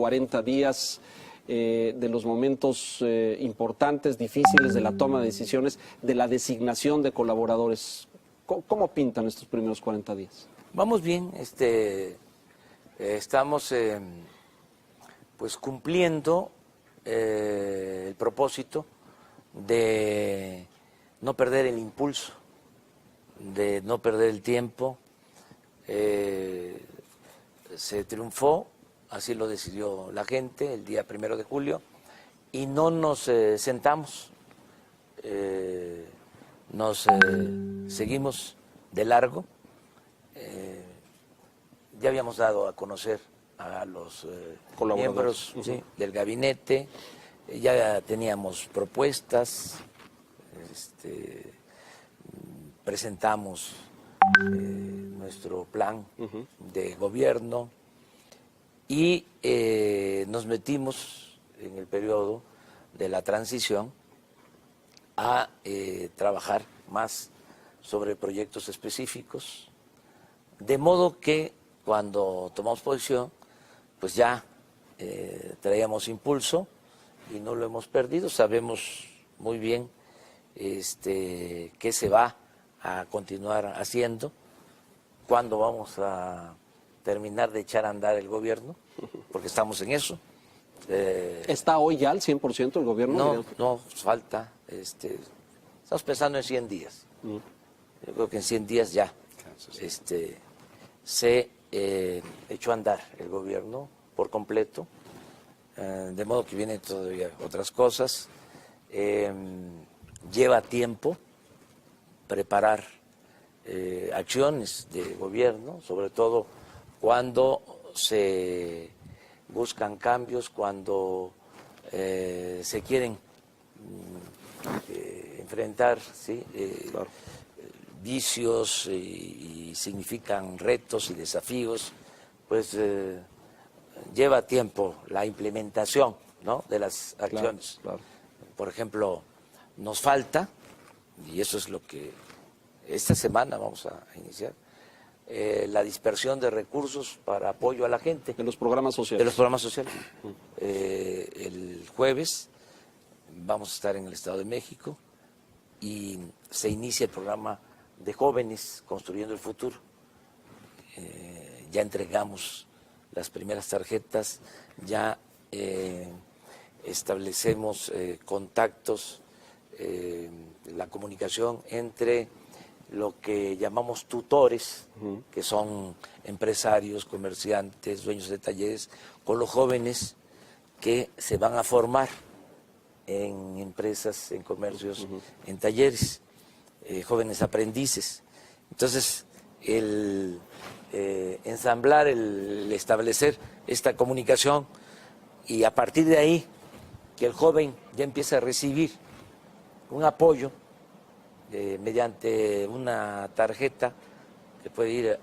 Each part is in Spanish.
40 días, de los momentos importantes, difíciles de la toma de decisiones, de la designación de colaboradores. ¿Cómo pintan estos primeros 40 días? Vamos bien, estamos pues cumpliendo el propósito de no perder el impulso, de no perder el tiempo. Se triunfó, así lo decidió la gente el día 1 de julio, y no nos sentamos, nos seguimos de largo. Ya habíamos dado a conocer a los miembros del gabinete, ya teníamos propuestas, presentamos nuestro plan de gobierno y nos metimos en el periodo de la transición a trabajar más sobre proyectos específicos, de modo que cuando tomamos posición, pues ya traíamos impulso y no lo hemos perdido. Sabemos muy bien qué se va a continuar haciendo, cuándo vamos a terminar de echar a andar el gobierno, porque estamos en eso. ¿Está hoy ya al 100% el gobierno? No, falta. Estamos pensando en 100 días. Yo creo que en 100 días ya se echó a andar el gobierno por completo, de modo que vienen todavía otras cosas. Lleva tiempo preparar acciones de gobierno, sobre todo cuando se buscan cambios, cuando se quieren enfrentar vicios y significan retos y desafíos, pues lleva tiempo la implementación, ¿no?, de las acciones. Claro. Por ejemplo, nos falta, y eso es lo que esta semana vamos a iniciar, la dispersión de recursos para apoyo a la gente. De los programas sociales. De los programas sociales. El jueves vamos a estar en el Estado de México y se inicia el programa de jóvenes construyendo el futuro. Ya entregamos las primeras tarjetas, ya establecemos contactos, la comunicación entre lo que llamamos tutores, que son empresarios, comerciantes, dueños de talleres, con los jóvenes que se van a formar en empresas, en comercios, en talleres, jóvenes aprendices. Entonces, el ensamblar, el establecer esta comunicación y a partir de ahí que el joven ya empiece a recibir un apoyo mediante una tarjeta que puede ir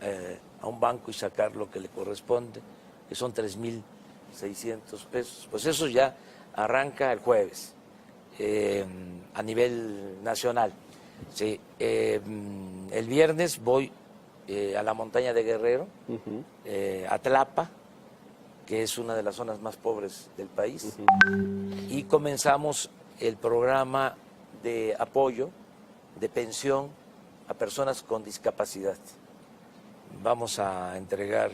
a un banco y sacar lo que le corresponde, que son 3,600 pesos. Pues eso ya arranca el jueves a nivel nacional. Sí, el viernes voy a la montaña de Guerrero, a Tlapa, que es una de las zonas más pobres del país, y comenzamos el programa de apoyo, de pensión a personas con discapacidad. Vamos a entregar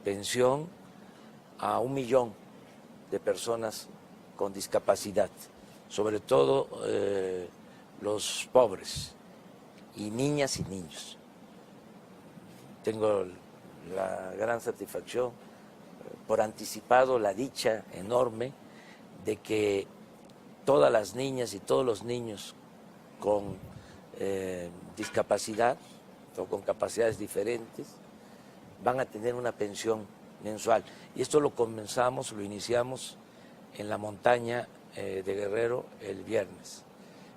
pensión a 1 millón de personas con discapacidad, sobre todo los pobres, y niñas y niños. Tengo la gran satisfacción, por anticipado, la dicha enorme de que todas las niñas y todos los niños con discapacidad o con capacidades diferentes van a tener una pensión mensual. Y esto lo comenzamos, lo iniciamos en la montaña de Guerrero el viernes.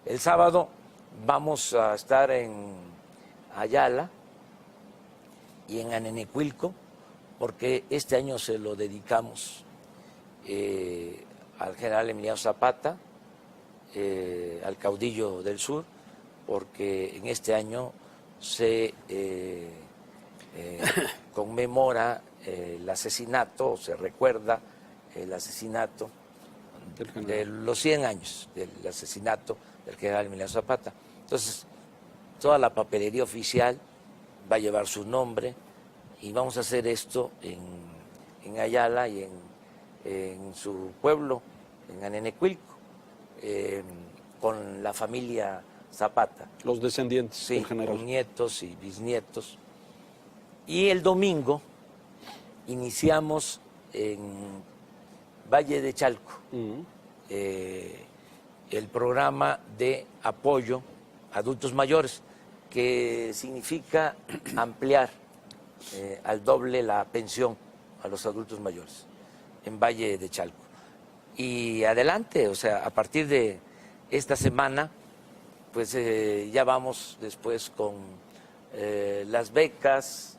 El sábado vamos a estar en Ayala y en Anenecuilco, porque este año se lo dedicamos al general Emiliano Zapata, al caudillo del sur, porque en este año se conmemora el asesinato, se recuerda el asesinato de los 100 años del asesinato del general Emiliano Zapata. Entonces, toda la papelería oficial va a llevar su nombre y vamos a hacer esto en Ayala y en su pueblo, en Anenecuilco, con la familia Zapata. Los descendientes, Sí, en general. con nietos y bisnietos. Y el domingo iniciamos en Valle de Chalco el programa de apoyo a adultos mayores, que significa ampliar al doble la pensión a los adultos mayores en Valle de Chalco. Y adelante, o sea, a partir de esta semana, pues ya vamos después con las becas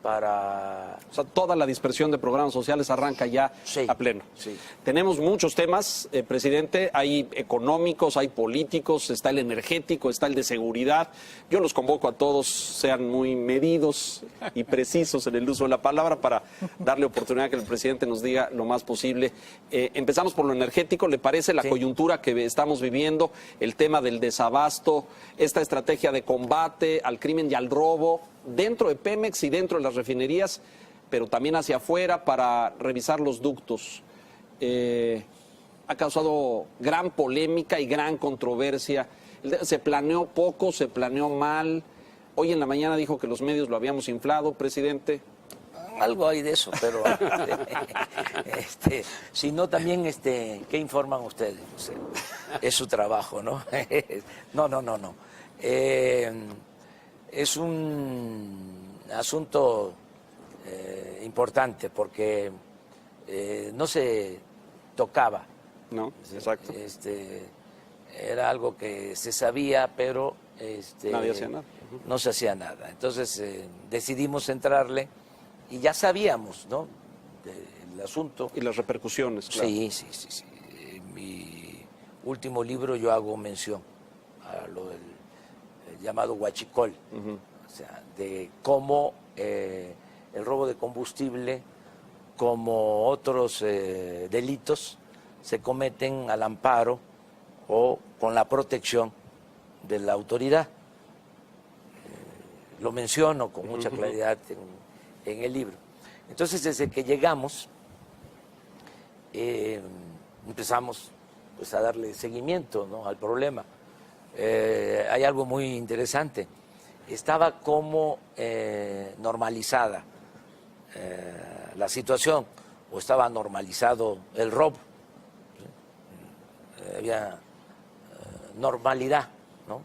para... O sea, toda la dispersión de programas sociales arranca ya Sí, a pleno. sí. Tenemos muchos temas, presidente. Hay económicos, hay políticos, está el energético, está el de seguridad. Yo los convoco a todos, sean muy medidos y precisos en el uso de la palabra para darle oportunidad a que el presidente nos diga lo más posible. Empezamos por lo energético. ¿Le parece la Sí. coyuntura que estamos viviendo, el tema del desabasto, esta estrategia de combate al crimen y al robo dentro de Pemex y dentro de las refinerías, pero también hacia afuera para revisar los ductos? Ha causado gran polémica y gran controversia. Se planeó poco, se planeó mal. Hoy en la mañana dijo que los medios lo habíamos inflado, presidente. Algo hay de eso, pero si no también, ¿qué informan ustedes? O sea, es su trabajo, ¿no? No. Es un asunto importante porque no se tocaba. No, exacto. Era algo que se sabía, pero Nadie hacía nada. no se hacía nada. Entonces decidimos entrarle y ya sabíamos, ¿no?, del asunto. Y las repercusiones, claro. Sí. En mi último libro yo hago mención a lo del llamado huachicol, o sea, de cómo el robo de combustible, como otros delitos, se cometen al amparo o con la protección de la autoridad. Lo menciono con mucha claridad en el libro. Entonces, desde que llegamos, empezamos pues a darle seguimiento, ¿no?, al problema. Hay algo muy interesante. Estaba como normalizada la situación, o estaba normalizado el robo. Había normalidad, ¿no?,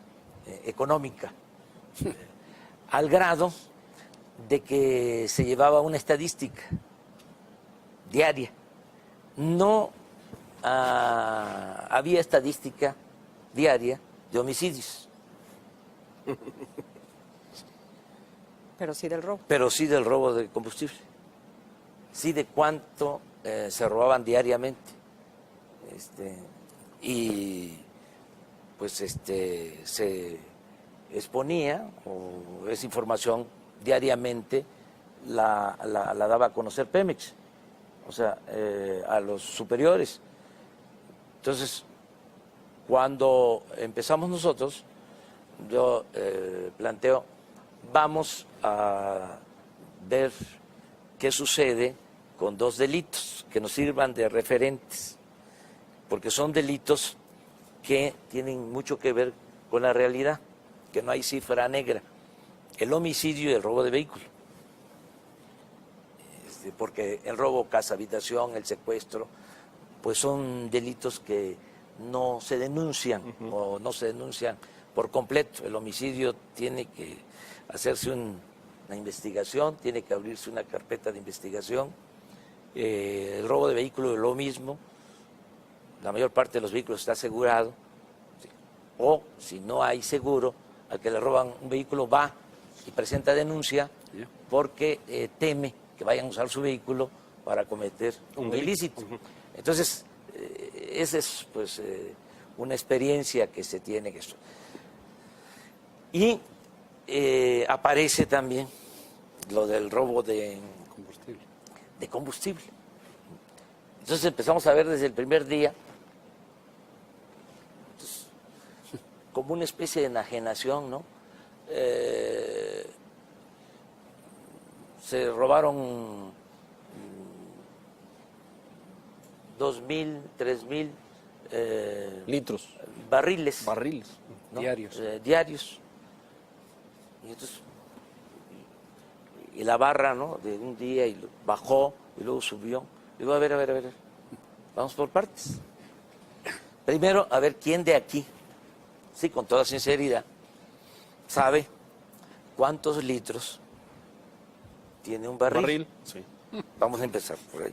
económica, al grado de que se llevaba una estadística diaria. No había estadística diaria de homicidios. Pero sí del robo. Pero sí del robo de combustible. Sí de cuánto se robaban diariamente. Y pues se exponía, o esa información diariamente la daba a conocer Pemex, o sea, a los superiores. Entonces, cuando empezamos nosotros, yo planteo, vamos a ver qué sucede con dos delitos que nos sirvan de referentes, porque son delitos que tienen mucho que ver con la realidad, que no hay cifra negra: el homicidio y el robo de vehículo. Porque el robo, casa, habitación, el secuestro, pues son delitos que no se denuncian o no se denuncian por completo. El homicidio tiene que hacerse una investigación, tiene que abrirse una carpeta de investigación. El robo de vehículo es lo mismo. La mayor parte de los vehículos está asegurado, o si no hay seguro, al que le roban un vehículo va y presenta denuncia porque teme que vayan a usar su vehículo para cometer un ilícito. Entonces, esa es pues una experiencia que se tiene que esto. Y aparece también lo del robo de de combustible. Entonces empezamos a ver desde el primer día como una especie de enajenación, ¿no? Se robaron 2.000, 3.000 litros. barriles, Barriles. ¿no? Diarios. Diarios. Y entonces, y la barra, ¿no? De un día y bajó y luego subió. Digo, a ver, vamos por partes. Primero, a ver quién de aquí, sí, con toda sinceridad, sabe cuántos litros tiene un barril. Sí. Vamos a empezar por ahí.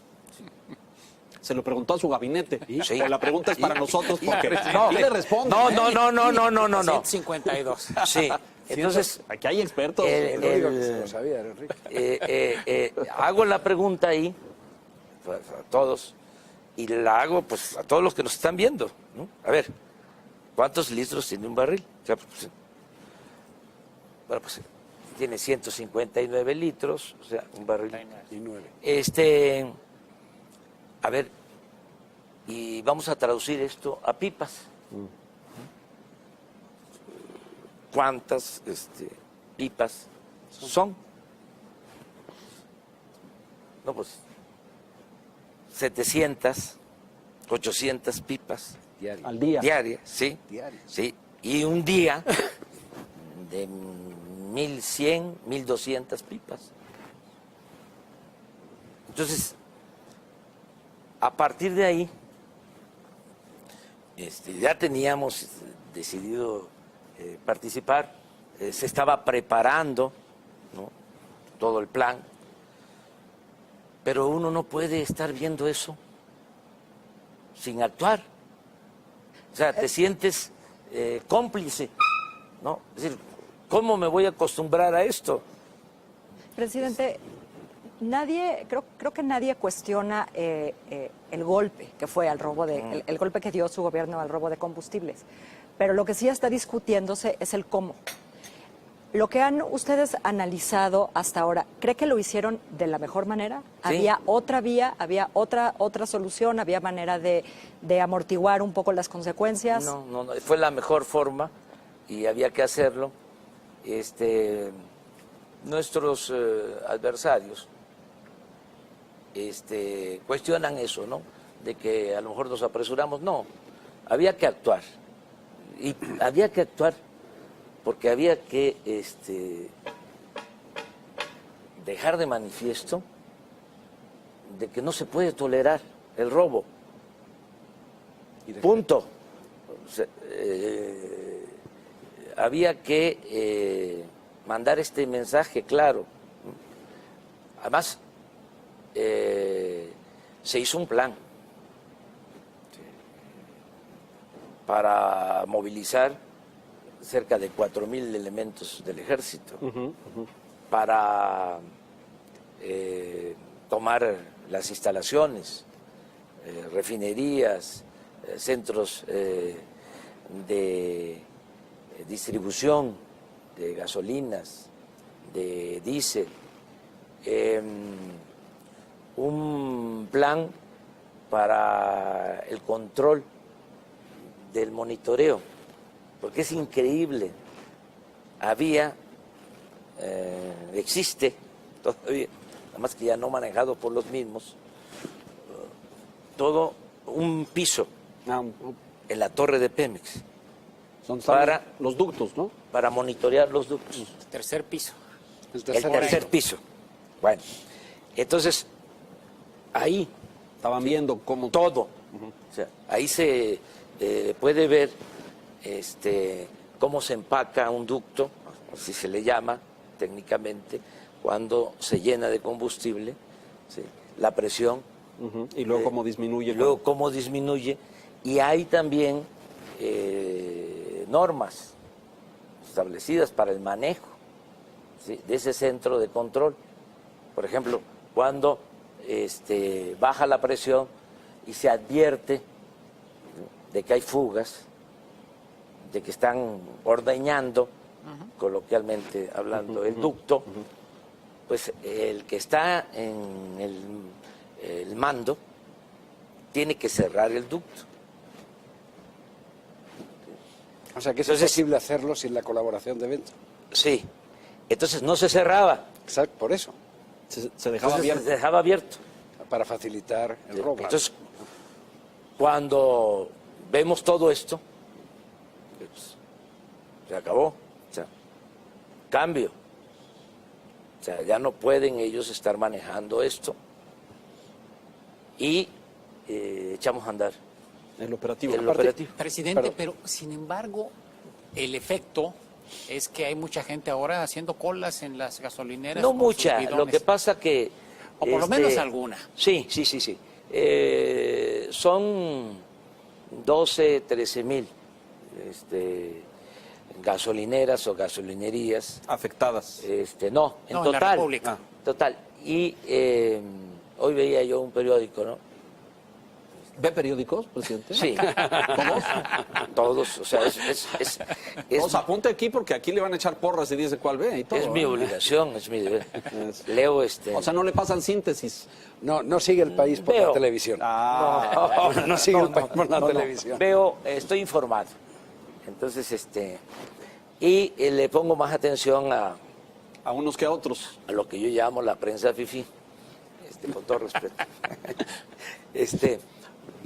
Se lo preguntó a su gabinete. Sí. O la pregunta es para nosotros porque No, y le responde. no. 152. Sí, entonces Aquí hay expertos. El- Lo único que se lo sabía era Enrique. hago la pregunta ahí pues, a todos y la hago pues a todos los que nos están viendo, ¿no? A ver, ¿cuántos litros tiene un barril? O sea, pues, bueno, pues tiene 159 litros, o sea, un barril. Y 9. A ver, y vamos a traducir esto a pipas. ¿Cuántas pipas son? No, pues 700, 800 pipas Diario. Al día. diarias, ¿sí? Diarios. Sí, y un día de 1.100, 1.200 pipas. Entonces, a partir de ahí, ya teníamos decidido participar, se estaba preparando, ¿no? Todo el plan, pero uno no puede estar viendo eso sin actuar. O sea, te sientes cómplice, ¿no? Es decir, ¿cómo me voy a acostumbrar a esto? Presidente, creo que nadie cuestiona el golpe que fue al robo el golpe que dio su gobierno al robo de combustibles. Pero lo que sí está discutiéndose es el cómo. Lo que han ustedes analizado hasta ahora, ¿cree que lo hicieron de la mejor manera? Sí. ¿Había otra vía? ¿Había otra solución? ¿Había manera de amortiguar un poco las consecuencias? No, fue la mejor forma y había que hacerlo. Nuestros adversarios cuestionan eso, ¿no? De que a lo mejor nos apresuramos. No, había que actuar. Y había que actuar porque había que dejar de manifiesto de que no se puede tolerar el robo. Punto. O sea, había que mandar este mensaje claro. Además, se hizo un plan para movilizar cerca de 4.000 elementos del ejército, para tomar las instalaciones, refinerías, centros de distribución de gasolinas, de diésel, un plan para el control del monitoreo, porque es increíble, existe todavía, nada más que ya no manejado por los mismos, todo un piso en la torre de Pemex Para los ductos, ¿no? para monitorear los ductos. Tercer piso. El tercer piso. Bueno, entonces, ahí Estaban viendo cómo todo. O sea, ahí se puede ver cómo se empaca un ducto, así se le llama técnicamente, cuando se llena de combustible, ¿sí? La presión. Y luego cómo disminuye. Y luego cómo disminuye. Y hay también normas establecidas para el manejo, ¿sí? De ese centro de control. Por ejemplo, cuando baja la presión y se advierte de que hay fugas, de que están ordeñando, coloquialmente hablando, el ducto, pues el que está en el el mando, tiene que cerrar el ducto. O sea, que es Entonces- imposible hacerlo sin la colaboración de Ventura. Sí. Entonces no se cerraba, Exacto, por eso, Se dejaba entonces abierto. se dejaba abierto. para facilitar el robo. Entonces, cuando vemos todo esto, pues, se acabó. O sea, cambio. O sea, ya no pueden ellos estar manejando esto y echamos a andar El operativo. el operativo. Presidente, pero sin embargo, el efecto es que hay mucha gente ahora haciendo colas en las gasolineras. No con sus mucha, lo bidones. que pasa que... O por lo menos alguna. Sí. Son 12, 13 mil gasolineras o gasolinerías. Afectadas. No, en No, en la total. República. Total. Y hoy veía yo un periódico, ¿no? ¿Ve periódicos, presidente? Sí. ¿Todos? Todos, o sea, Todos apunte aquí porque aquí le van a echar porras y dice cuál ve y todo. es mi ¿eh? obligación, es mi deber. Leo O sea, no le pasan síntesis. No sigue el país por Veo. la televisión. Ah, No sigue el país por la televisión. Veo, estoy informado. Entonces, y le pongo más atención a unos que a otros. a lo que yo llamo la prensa fifí, con todo respeto.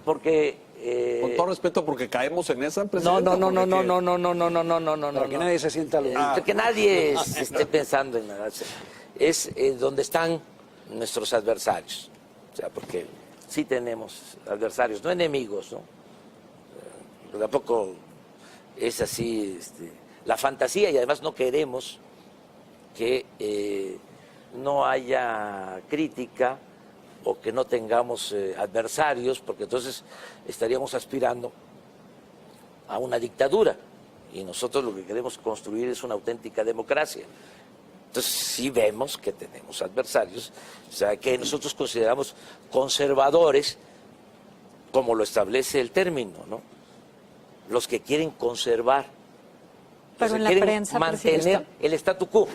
Porque Con todo respeto, porque caemos en esa, no, presidente. no, no, no, porque- no, no, no, no, no, no, no, no, no, Para que no. nadie se sienta aludido. Que nadie esté pensando en nada. Es donde están nuestros adversarios. O sea, porque sí tenemos adversarios, no enemigos, ¿no? Tampoco es así la fantasía, y además no queremos que no haya crítica o que no tengamos adversarios, porque entonces estaríamos aspirando a una dictadura, y nosotros lo que queremos construir es una auténtica democracia. Entonces sí vemos que tenemos adversarios, o sea, que nosotros consideramos conservadores, como lo establece el término, ¿no? Los que quieren conservar, Pero los que en la quieren prensa, mantener presidente. el statu quo.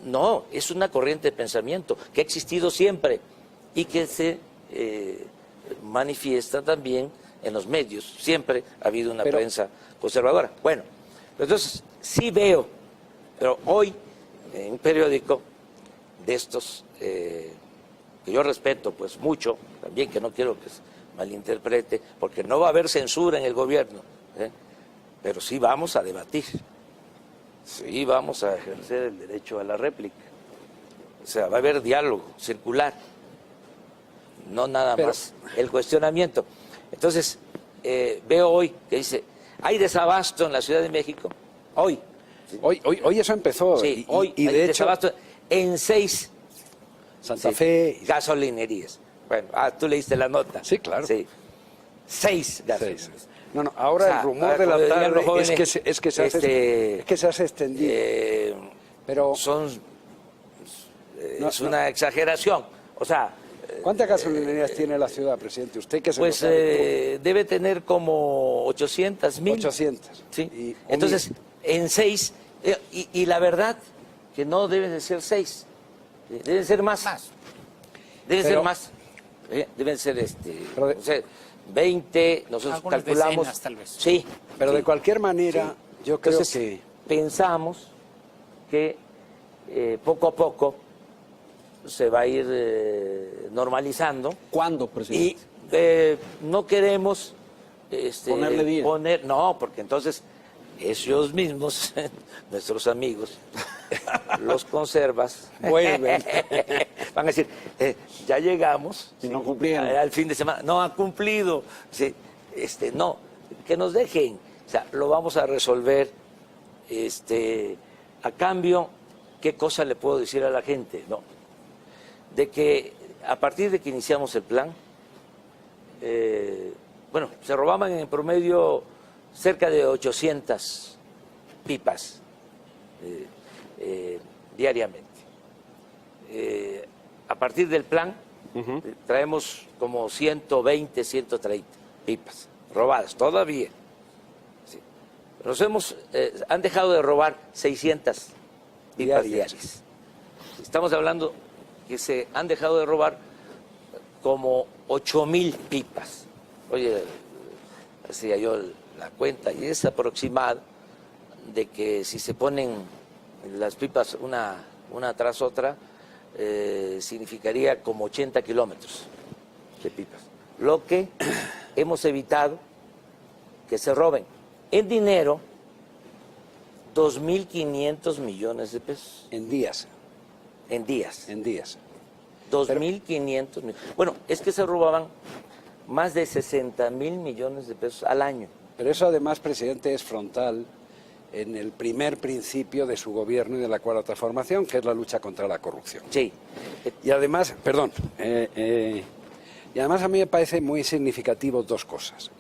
No, es una corriente de pensamiento que ha existido siempre y que se manifiesta también en los medios. Siempre ha habido una prensa conservadora. Bueno, entonces sí veo, pero hoy en un periódico de estos que yo respeto pues mucho, también que no quiero que se malinterprete, porque no va a haber censura en el gobierno, pero sí vamos a debatir, sí vamos a ejercer el derecho a la réplica. O sea, va a haber diálogo circular, no nada más el cuestionamiento. Entonces, veo hoy que dice, hay desabasto en la Ciudad de México, hoy. Hoy eso empezó. Sí, y hoy y hay de hecho, desabasto en 6 Santa Fe. gasolinerías. Bueno, tú leíste la nota. Sí, claro. Sí. 6 gasolinerías. No, ahora O sea, el rumor de la como dirían los tarde jóvenes, es que se hace extendido. Pero es una exageración. O sea, ¿cuántas gasolinerías tiene la ciudad, presidente? Usted que se pues lo sabe debe tener como 800,000. 800. Sí. O Entonces, en 6, y la verdad que no deben de ser 6, deben ser más. Deben Pero- ser más. Deben ser Pero de- no sé, 20, nosotros Algunas calculamos. decenas, tal vez. Sí. Pero sí. de cualquier manera, Sí. yo creo Entonces, que pensamos que poco a poco se va a ir normalizando ¿Cuándo, y presidente? no queremos Ponerle día. no, porque entonces ellos mismos, nuestros amigos, los conservas, vuelven. van a decir, ya llegamos Y no cumplieron. al fin de semana, no ha cumplido, sí, no, que nos dejen, o sea, lo vamos a resolver, a cambio, ¿qué cosa le puedo decir a la gente? No, de que a partir de que iniciamos el plan, bueno, se robaban en promedio cerca de 800 pipas diariamente. A partir del plan traemos como 120, 130 pipas robadas todavía. Sí. Han dejado de robar 600 pipas diarias. Estamos hablando que se han dejado de robar como 8,000 pipas. Oye, hacía yo la cuenta y es aproximado de que si se ponen las pipas una tras otra, significaría como 80 kilómetros de pipas. Lo que hemos evitado que se roben en dinero 2.500 millones de pesos. En días. En días. En días. 2.500 millones. Bueno, es que se robaban más de 60,000 millones de pesos al año. Pero eso además, presidente, es frontal en el primer principio de su gobierno y de la cuarta transformación, que es la lucha contra la corrupción. Sí. Y además, perdón, y además a mí me parece muy significativo dos cosas.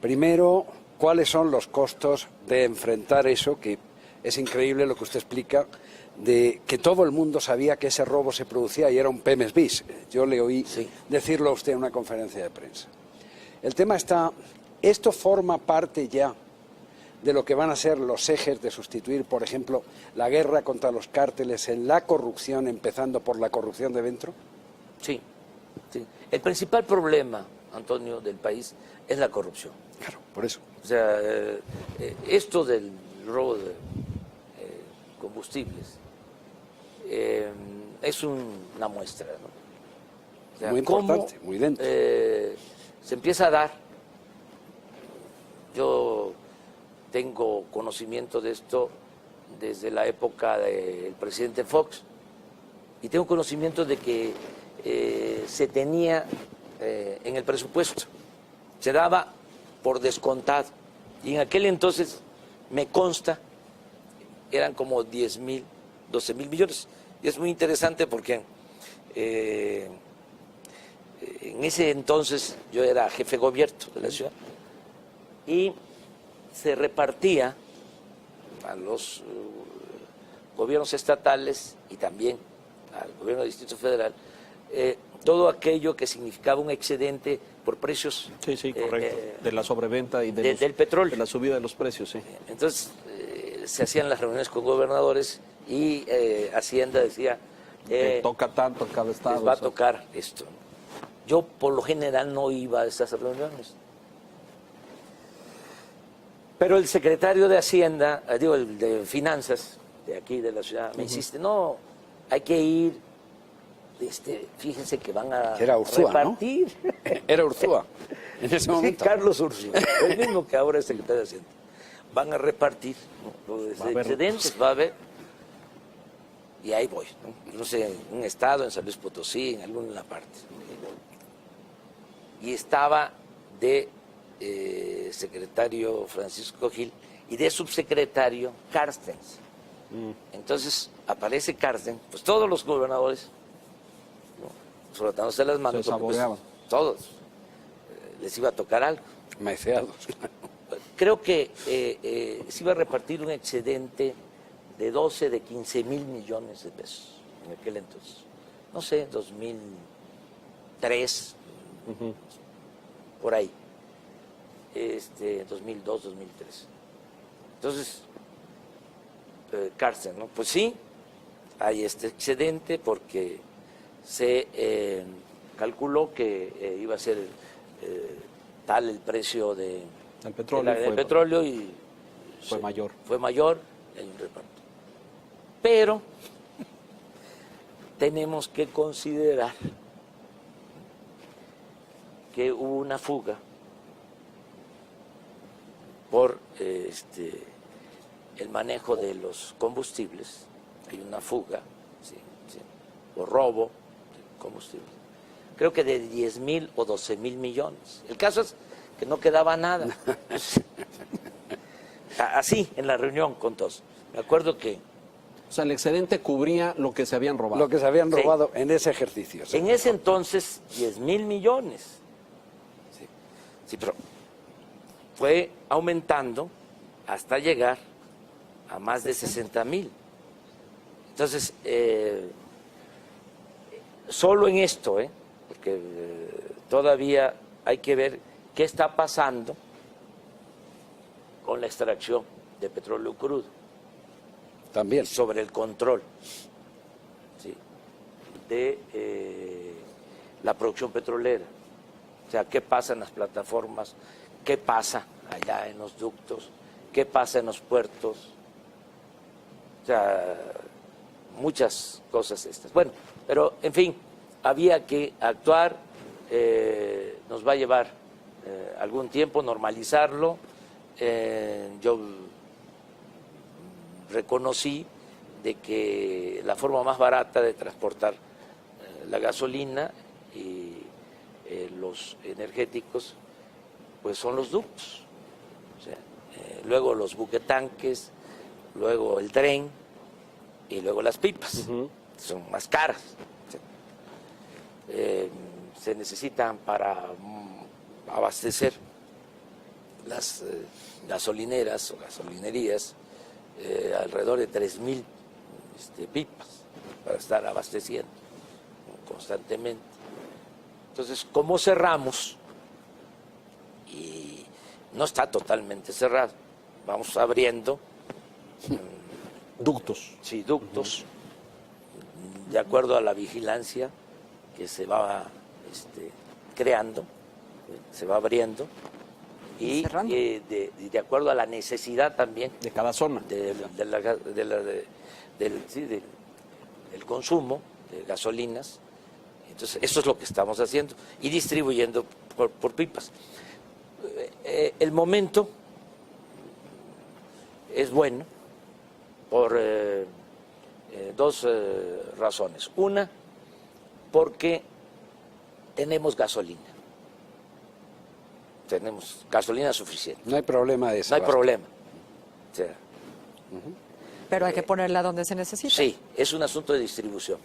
Primero, cuáles son los costos de enfrentar eso, que es increíble lo que usted explica, de que todo el mundo sabía que ese robo se producía y era un Pemex bis. Yo le oí decirlo a usted en una conferencia de prensa. El tema está, esto forma parte ya de lo que van a ser los ejes de sustituir, por ejemplo, la guerra contra los cárteles en la corrupción, empezando por la corrupción de dentro. Sí, sí. El principal problema, Antonio, del país es la corrupción. Claro, por eso. O sea, esto del robo de combustibles es una muestra, ¿no? O sea, muy importante, cómo, muy dentro. se empieza a dar. Yo tengo conocimiento de esto desde la época del presidente Fox y tengo conocimiento de que se tenía en el presupuesto, se daba por descontado y en aquel entonces me consta eran como 10,000, 12,000 millones y es muy interesante porque en ese entonces yo era jefe de gobierno de la ciudad y se repartía a los gobiernos estatales y también al gobierno del Distrito Federal todo aquello que significaba un excedente por precios. Sí, sí, correcto. De la sobreventa y del petróleo. De la subida de los precios, sí. Entonces se hacían las reuniones con gobernadores y Hacienda decía toca tanto en cada estado. les va a tocar esto. Yo por lo general no iba a esas reuniones. Pero el secretario de Hacienda, digo, el de Finanzas, de aquí de la ciudad, me insiste, no, hay que ir, fíjense que van a Era Urzúa, repartir. ¿no? Era Urzúa, en ese momento. Sí, Carlos Urzúa, el mismo que ahora es secretario de Hacienda. Van a repartir los excedentes, va a haber, y ahí voy, no sé, en un estado, en San Luis Potosí, en alguna parte. Y estaba de secretario Francisco Gil y de subsecretario Carstens. Entonces aparece Carstens, pues todos los gobernadores, ¿no?, frotándose las manos, se saboreaban. Pues, todos les iba a tocar algo. Meceados. Creo que se iba a repartir un excedente de 15,000 millones de pesos en aquel entonces. No sé, 2003, por ahí. 2002, 2003. Entonces, Carstens, ¿no? Pues sí, hay este excedente porque se calculó que iba a ser tal el precio del petróleo y fue mayor. Fue mayor el reparto. Pero tenemos que considerar que hubo una fuga por el manejo de los combustibles, hay una fuga, o robo de combustible, creo que de 10,000 o 12,000 millones. El caso es que no quedaba nada. Así, en la reunión con todos. Me acuerdo que... O sea, el excedente cubría lo que se habían robado. Lo que se habían robado en ese ejercicio. En ese entonces, 10,000 millones. Sí, pero fue aumentando hasta llegar a más de 60,000. Entonces, solo en esto, porque todavía hay que ver qué está pasando con la extracción de petróleo crudo. También. Y sobre el control, ¿sí?, de la producción petrolera. O sea, qué pasa en las plataformas, qué pasa allá en los ductos, qué pasa en los puertos. O sea, muchas cosas estas. Bueno, pero en fin, había que actuar, nos va a llevar algún tiempo normalizarlo. Yo reconocí de que la forma más barata de transportar la gasolina y los energéticos pues son los ductos. O sea, luego los buquetanques, luego el tren y luego las pipas. Son más caras. Se necesitan para abastecer las gasolineras o gasolinerías alrededor de 3,000 pipas para estar abasteciendo constantemente. Entonces, ¿cómo cerramos? Y no está totalmente cerrado. Vamos abriendo Ductos. sí, ductos, de acuerdo a la vigilancia que se va creando, se va abriendo y Cerrando. de acuerdo a la necesidad también De cada zona. del consumo de gasolinas. Entonces, eso es lo que estamos haciendo y distribuyendo por pipas. El momento es bueno por dos razones. Una, porque tenemos gasolina. Tenemos gasolina suficiente. No hay problema de No hay desabasto. problema. O sea, Pero hay que ponerla donde se necesita. sí, es un asunto de distribución.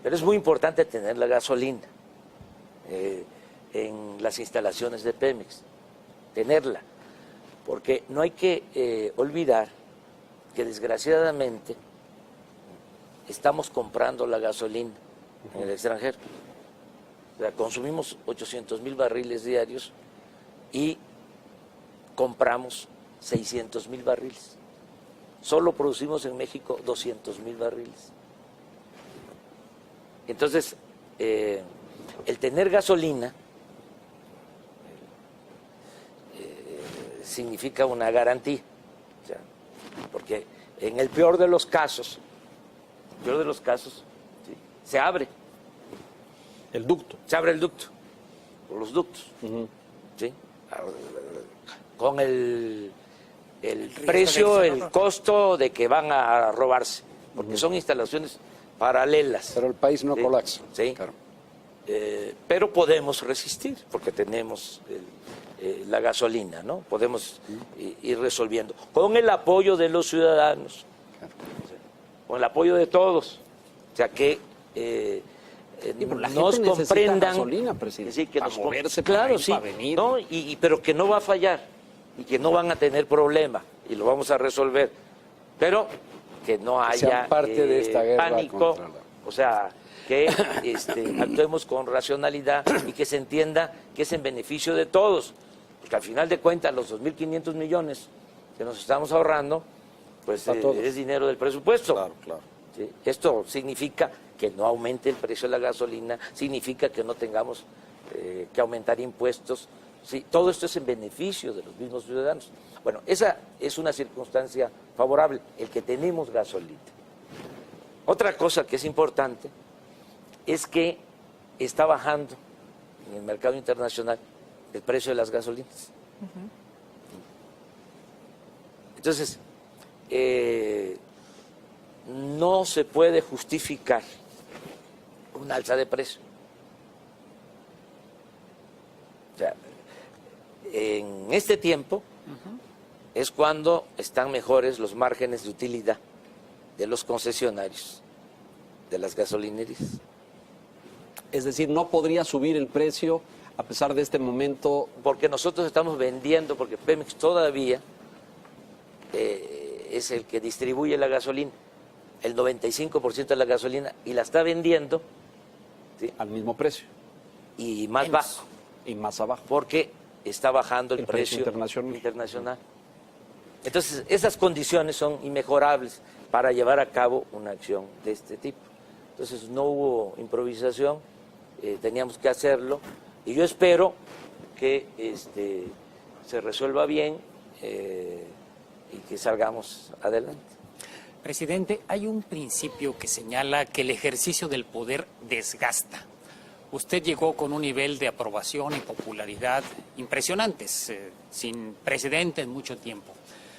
Pero es muy importante tener la gasolina en las instalaciones de Pemex, tenerla, porque no hay que olvidar que desgraciadamente estamos comprando la gasolina en el extranjero. O sea, consumimos 800,000 barriles diarios y compramos 600,000 barriles. Solo producimos en México 200,000 barriles. Entonces, el tener gasolina significa una garantía. O sea, porque en el peor de los casos, ¿sí?, se abre El ducto. el ducto, o los ductos, ¿sí? Con el precio, de que se el roben. costo de que van a robarse, porque son instalaciones paralelas. Pero el país no Sí, colapsa. sí. Claro. Pero podemos resistir, porque tenemos la gasolina, ¿no? Podemos ir resolviendo, con el apoyo de los ciudadanos, con el apoyo de todos, o sea que pero la nos gente necesita comprendan, gasolina, presidente, sí, que para nos moverse, para claro, ir, sí, para venir. ¿no? Pero que no va a fallar y que no van a tener problema y lo vamos a resolver, pero que no Que sean haya parte de esta guerra pánico, contra la- o sea, que actuemos con racionalidad y que se entienda que es en beneficio de todos, porque al final de cuentas los 2.500 millones que nos estamos ahorrando, pues Para todos. es dinero del presupuesto. Claro, claro. ¿Sí? Esto significa que no aumente el precio de la gasolina, significa que no tengamos que aumentar impuestos. ¿Sí? Todo esto es en beneficio de los mismos ciudadanos. Bueno, esa es una circunstancia favorable, el que tenemos gasolina. Otra cosa que es importante es que está bajando en el mercado internacional el precio de las gasolinas. Entonces, no se puede justificar un alza de precio. O sea, en este tiempo es cuando están mejores los márgenes de utilidad de los concesionarios, de las gasolinerías. Es decir, no podría subir el precio a pesar de este momento. Porque nosotros estamos vendiendo, porque Pemex todavía es el que distribuye la gasolina, el 95% de la gasolina, y la está vendiendo, ¿sí?, Al mismo precio y más bajo, y más abajo. porque está bajando el El precio precio internacional. Entonces, esas condiciones son inmejorables para llevar a cabo una acción de este tipo. Entonces, no hubo improvisación, teníamos que hacerlo, y yo espero que se resuelva bien y que salgamos adelante. Presidente, hay un principio que señala que el ejercicio del poder desgasta. Usted llegó con un nivel de aprobación y popularidad impresionantes, sin precedente en mucho tiempo.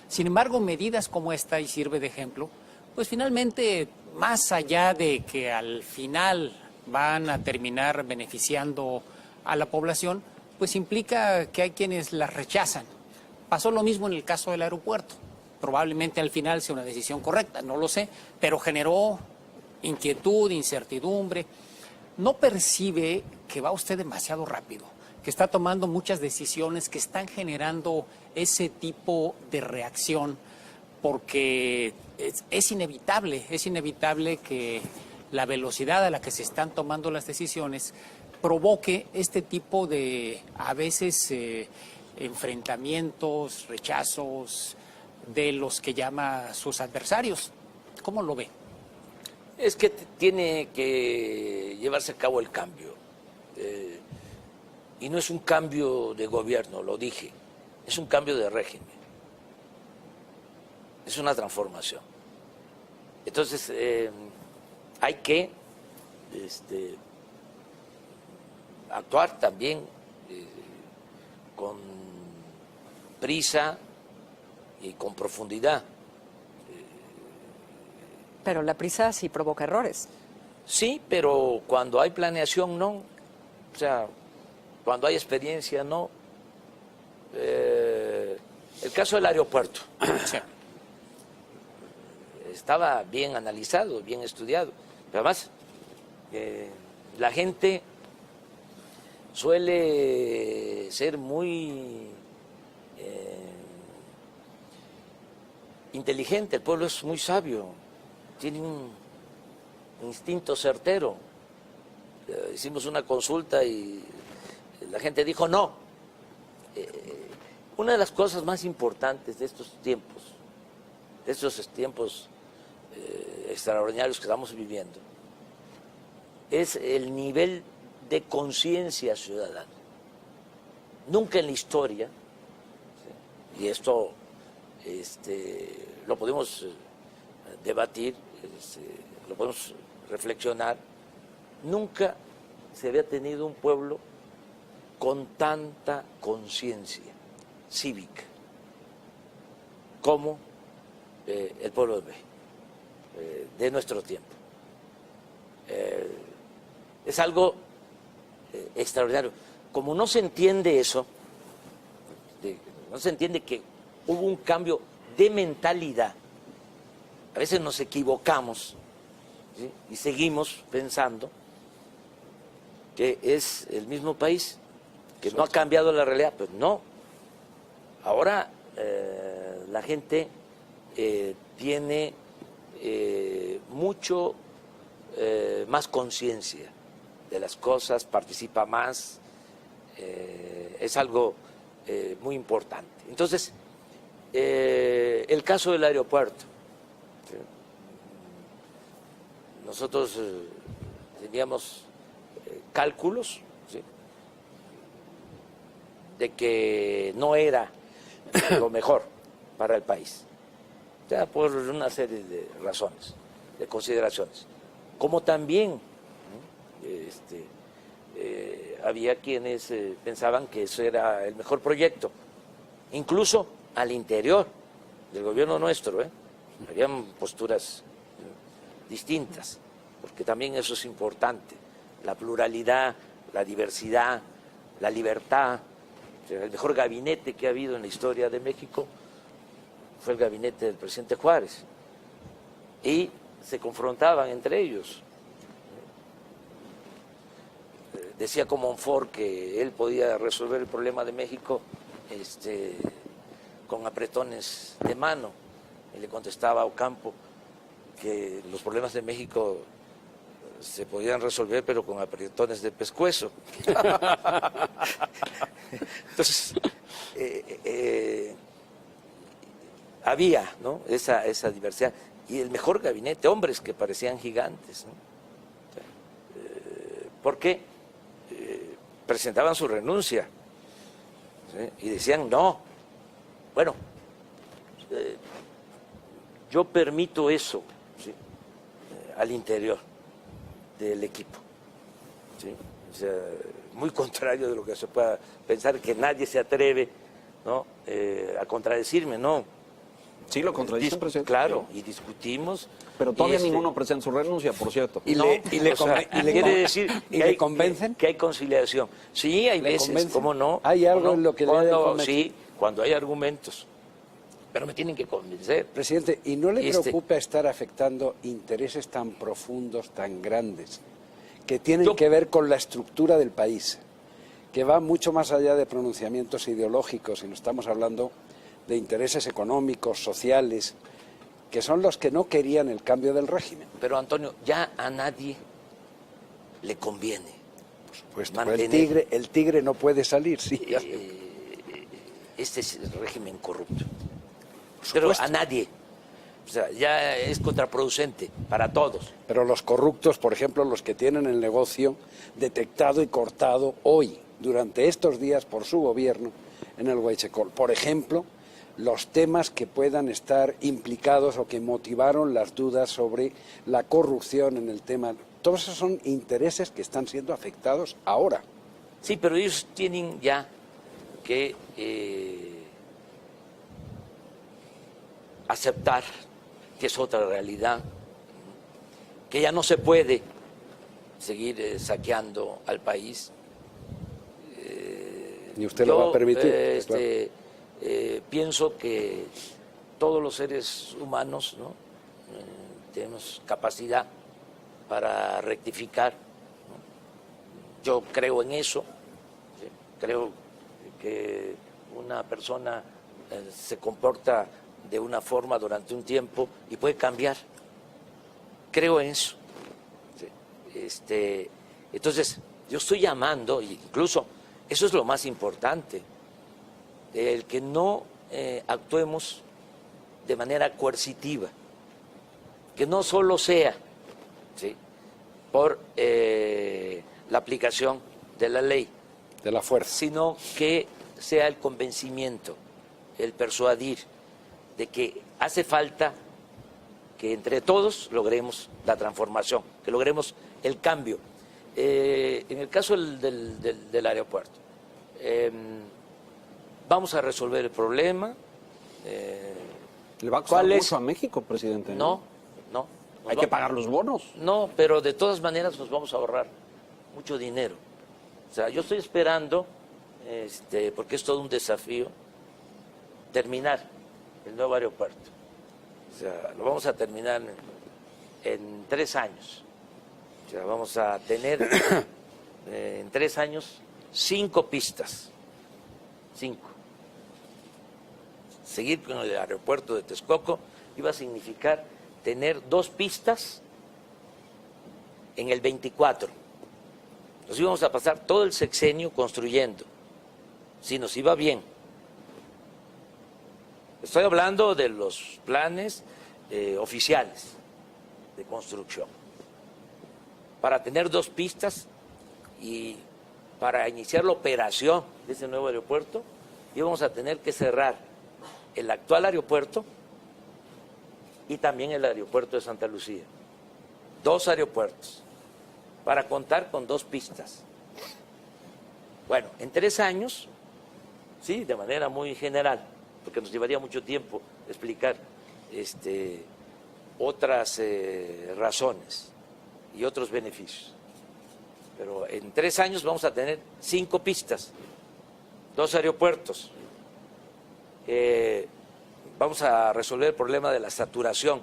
Sin embargo, medidas como esta, y sirve de ejemplo, pues finalmente, más allá de que al final van a terminar beneficiando a la población, pues implica que hay quienes las rechazan. Pasó lo mismo en el caso del aeropuerto. Probablemente al final sea una decisión correcta, no lo sé, pero generó inquietud, incertidumbre. ¿No percibe que va usted demasiado rápido, que está tomando muchas decisiones que están generando ese tipo de reacción? Porque es inevitable que la velocidad a la que se están tomando las decisiones provoque este tipo de, a veces, enfrentamientos, rechazos de los que llama sus adversarios. ¿Cómo lo ve? Es que tiene que llevarse a cabo el cambio. Y no es un cambio de gobierno, lo dije, es un cambio de régimen. Es una transformación. Entonces, hay que actuar también con prisa y con profundidad. Pero la prisa sí provoca errores. Sí, pero cuando hay planeación no. O sea, cuando hay experiencia no. El caso del aeropuerto. Sí. Estaba bien analizado, bien estudiado. Pero además, la gente suele ser muy inteligente, el pueblo es muy sabio, tiene un instinto certero. Hicimos una consulta y la gente dijo no. Una de las cosas más importantes de estos tiempos extraordinarios que estamos viviendo, es el nivel de conciencia ciudadana. Nunca en la historia, y esto lo podemos debatir, lo podemos reflexionar, nunca se había tenido un pueblo con tanta conciencia cívica como el pueblo de México, de nuestro tiempo. Es algo extraordinario. Como no se entiende eso, no se entiende que hubo un cambio de mentalidad. A veces nos equivocamos, ¿sí? Y seguimos pensando que es el mismo país, que no ha cambiado la realidad. Pues no. Ahora la gente tiene mucho más conciencia de las cosas, participa más, es algo muy importante. Entonces, el caso del aeropuerto. Nosotros teníamos cálculos, ¿sí?, de que no era lo mejor para el país, ya por una serie de razones, de consideraciones, como también había quienes pensaban que eso era el mejor proyecto, incluso al interior del gobierno nuestro, habían posturas distintas, porque también eso es importante, la pluralidad, la diversidad, la libertad. O sea, el mejor gabinete que ha habido en la historia de México fue el gabinete del presidente Juárez, y se confrontaban entre ellos. Decía Comonfort que él podía resolver el problema de México con apretones de mano, y le contestaba a Ocampo que los problemas de México se podían resolver pero con apretones de pescuezo. Entonces, había, ¿no?, esa diversidad, y el mejor gabinete, hombres que parecían gigantes, ¿no? ¿Por qué? presentaban su renuncia, ¿sí? Y decían no. Bueno, yo permito eso, ¿sí? Al interior del equipo, ¿sí? O sea, muy contrario de lo que se pueda pensar, que nadie se atreve, ¿no? A contradecirme, no. Sí, lo contradicen, presidente. Claro, y discutimos. Pero todavía y ninguno presenta su renuncia, por cierto. Y No, quiere decir ¿y que le hay, convencen? que hay conciliación. Sí, hay ¿Le veces, convencen? ¿cómo no? ¿Hay algo ¿Cómo no? en lo que le haya convencido? Sí, cuando hay argumentos. Pero me tienen que convencer. Presidente, ¿y no le Este- preocupa estar afectando intereses tan profundos, tan grandes, que tienen Yo- que ver con la estructura del país, que va mucho más allá de pronunciamientos ideológicos, y no estamos hablando de intereses económicos, sociales, que son los que no querían el cambio del régimen? Pero Antonio, ya a nadie le conviene. Pues mantener el tigre no puede salir, sí. ya sé. este es el régimen corrupto. Pero a nadie. O sea, ya es contraproducente para todos. Pero los corruptos, por ejemplo, los que tienen el negocio detectado y cortado hoy, durante estos días por su gobierno en el Huachecol. Por ejemplo, los temas que puedan estar implicados o que motivaron las dudas sobre la corrupción en el tema. Todos esos son intereses que están siendo afectados ahora. Sí, pero ellos tienen ya que aceptar que es otra realidad, que ya no se puede seguir saqueando al país. Y usted lo va a permitir. Claro. Pienso que todos los seres humanos, ¿no? Tenemos capacidad para rectificar, ¿no? Yo creo en eso, ¿sí? Creo que una persona se comporta de una forma durante un tiempo y puede cambiar. Creo en eso. ¿Sí? Entonces, yo estoy llamando, incluso eso es lo más importante, el que no actuemos de manera coercitiva, que no solo sea, ¿sí?, por la aplicación de la ley, De la fuerza. sino que sea el convencimiento, el persuadir de que hace falta que entre todos logremos la transformación, que logremos el cambio. En el caso del aeropuerto, vamos a resolver el problema. ¿Le va a costar ¿Cuál es? mucho a México, presidente? No. Hay que pagar los bonos. No, pero de todas maneras nos vamos a ahorrar mucho dinero. O sea, yo estoy esperando, porque es todo un desafío, terminar el nuevo aeropuerto. O sea, lo vamos a terminar en 3 años. O sea, vamos a tener en 3 años 5 pistas. 5. Seguir con el aeropuerto de Texcoco iba a significar tener 2 pistas en el 24. Nos íbamos a pasar todo el sexenio construyendo, si nos iba bien. Estoy hablando de los planes oficiales de construcción. Para tener 2 pistas y para iniciar la operación de ese nuevo aeropuerto, íbamos a tener que cerrar el actual aeropuerto y también el aeropuerto de Santa Lucía. 2 aeropuertos para contar con 2 pistas. Bueno, en 3 años, sí, de manera muy general, porque nos llevaría mucho tiempo explicar otras razones y otros beneficios. Pero en 3 años vamos a tener 5 pistas, 2 aeropuertos. Vamos a resolver el problema de la saturación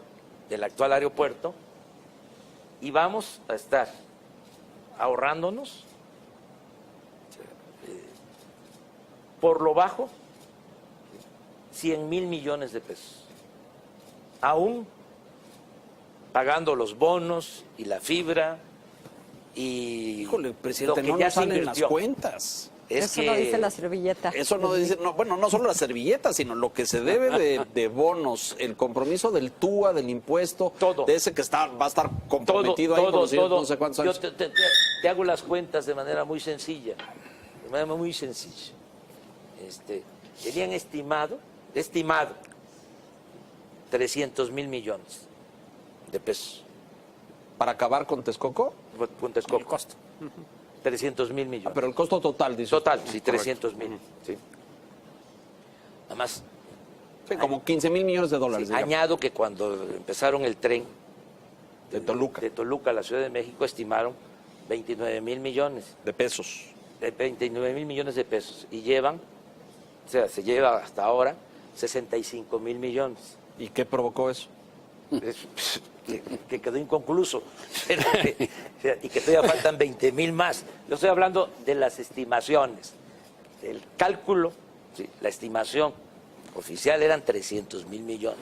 del actual aeropuerto y vamos a estar ahorrándonos por lo bajo 100,000 millones de pesos, aún pagando los bonos y la fibra y Híjole, presidente, lo que no ya nos se salen las invirtió. cuentas. Eso no dice la servilleta. Eso no dice, no, bueno, no solo la servilleta, sino lo que se debe de bonos, el compromiso del TUA, del impuesto, Todo. de ese que va a estar comprometido ahí por los siguientes no sé cuántos años. Yo te hago las cuentas de manera muy sencilla. de manera muy sencilla. Tenían estimado 300,000 millones de pesos. ¿Para acabar con Texcoco? Con Texcoco. El costo. 300,000 millones. Pero el costo total, dice. Total, usted. sí, Correcto. 300,000. Sí. Además, Sí, como 15 mil millones de dólares. sí, digamos. añado que cuando empezaron el tren De Toluca. de Toluca a la Ciudad de México estimaron 29,000 millones. De pesos. De 29,000 millones de pesos. Y llevan, o sea, se lleva hasta ahora 65,000 millones. ¿Y qué provocó eso? Que quedó inconcluso. Y que todavía faltan 20,000 más. Yo estoy hablando de las estimaciones. El cálculo, sí, la estimación oficial eran 300,000 millones.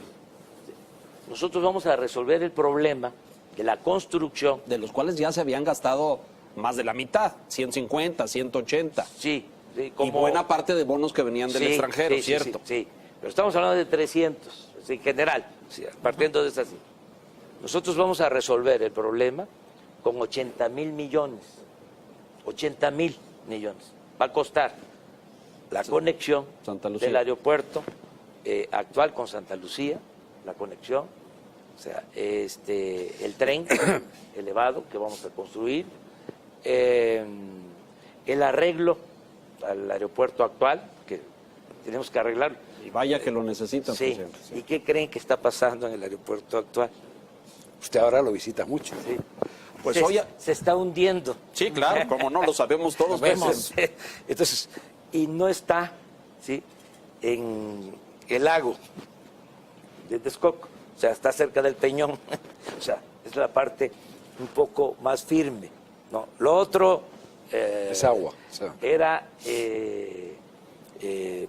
Nosotros vamos a resolver el problema de la construcción. De los cuales ya se habían gastado más de la mitad, 150, 180. Sí, sí, Y buena parte de bonos que venían del Sí, extranjero, sí, sí, ¿cierto? Sí, sí. Pero estamos hablando de 300, en general, sí, partiendo de estas. Nosotros vamos a resolver el problema con 80,000 millones. 80,000 millones. Va a costar la conexión Santa Lucía. del aeropuerto actual con Santa Lucía, la conexión, o sea, el tren elevado que vamos a construir, el arreglo al aeropuerto actual, que tenemos que arreglar. Y vaya que lo necesitan, Sí. presidente. ¿Y qué creen que está pasando en el aeropuerto actual? Usted ahora lo visita mucho. Sí. Pues se, hoy... se está hundiendo. Sí, claro, como no, lo sabemos todos. Vemos. Entonces, y no está, ¿sí?, en el lago de Texcoco, o sea, está cerca del Peñón, o sea, es la parte un poco más firme, ¿no? Lo otro Es agua. O sea, era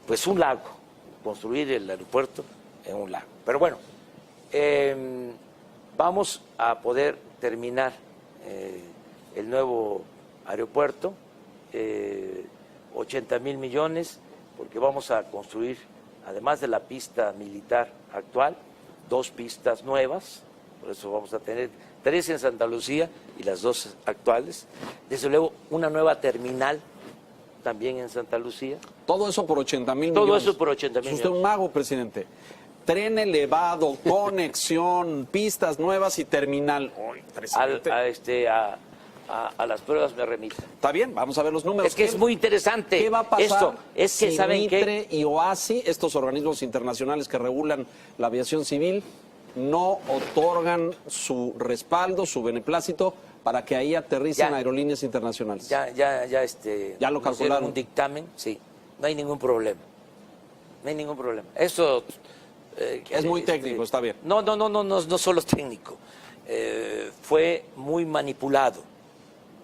pues un lago, construir el aeropuerto en un lago. Pero bueno, vamos a poder terminar el nuevo aeropuerto, 80,000 millones, porque vamos a construir, además de la pista militar actual, 2 pistas nuevas, por eso vamos a tener 3 en Santa Lucía y las 2 actuales. Desde luego, una nueva terminal también en Santa Lucía. Todo eso por 80,000 Todo millones. eso por 80,000 Es usted un millones. mago, presidente. Tren elevado, conexión, pistas nuevas y terminal. Uy, presidente. A las pruebas me remito. Está bien, vamos a ver los números. Es que es muy interesante. ¿Qué va a pasar Esto es que, si ¿saben Mitre qué? y OASI, estos organismos internacionales que regulan la aviación civil, no otorgan su respaldo, su beneplácito para que ahí aterricen Ya. aerolíneas internacionales? Ya Ya lo nos dieron calcularon. un dictamen, sí. No hay ningún problema. No hay ningún problema. Eso Es muy técnico, está bien. No solo técnico. Fue muy manipulado.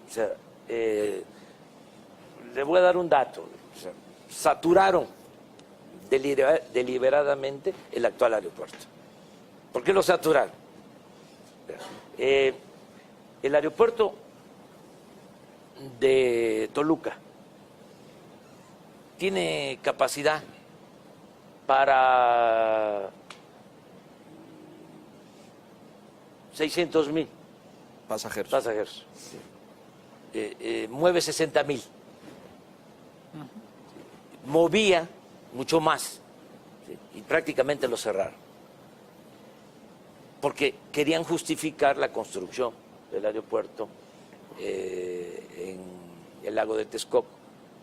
O sea, le voy a dar un dato. O sea, saturaron deliberadamente el actual aeropuerto. ¿Por qué lo saturaron? El aeropuerto de Toluca tiene capacidad para 600,000 Pasajeros. pasajeros. Mueve 60,000. Movía mucho más, ¿sí?, y prácticamente lo cerraron. Porque querían justificar la construcción del aeropuerto en el lago de Texcoco.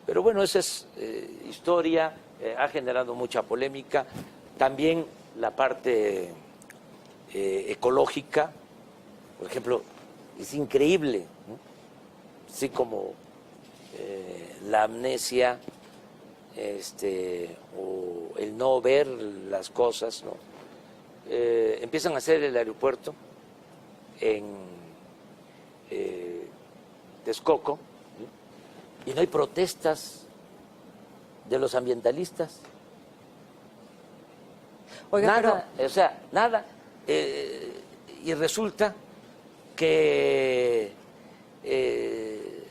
Pero bueno, esa es historia, ha generado mucha polémica. También la parte ecológica, por ejemplo, es increíble, ¿no? Así como la amnesia, o el no ver las cosas, ¿no? Empiezan a hacer el aeropuerto en Texcoco, ¿no?, y no hay protestas de los ambientalistas. Oiga, Nada, o sea, nada. Y resulta que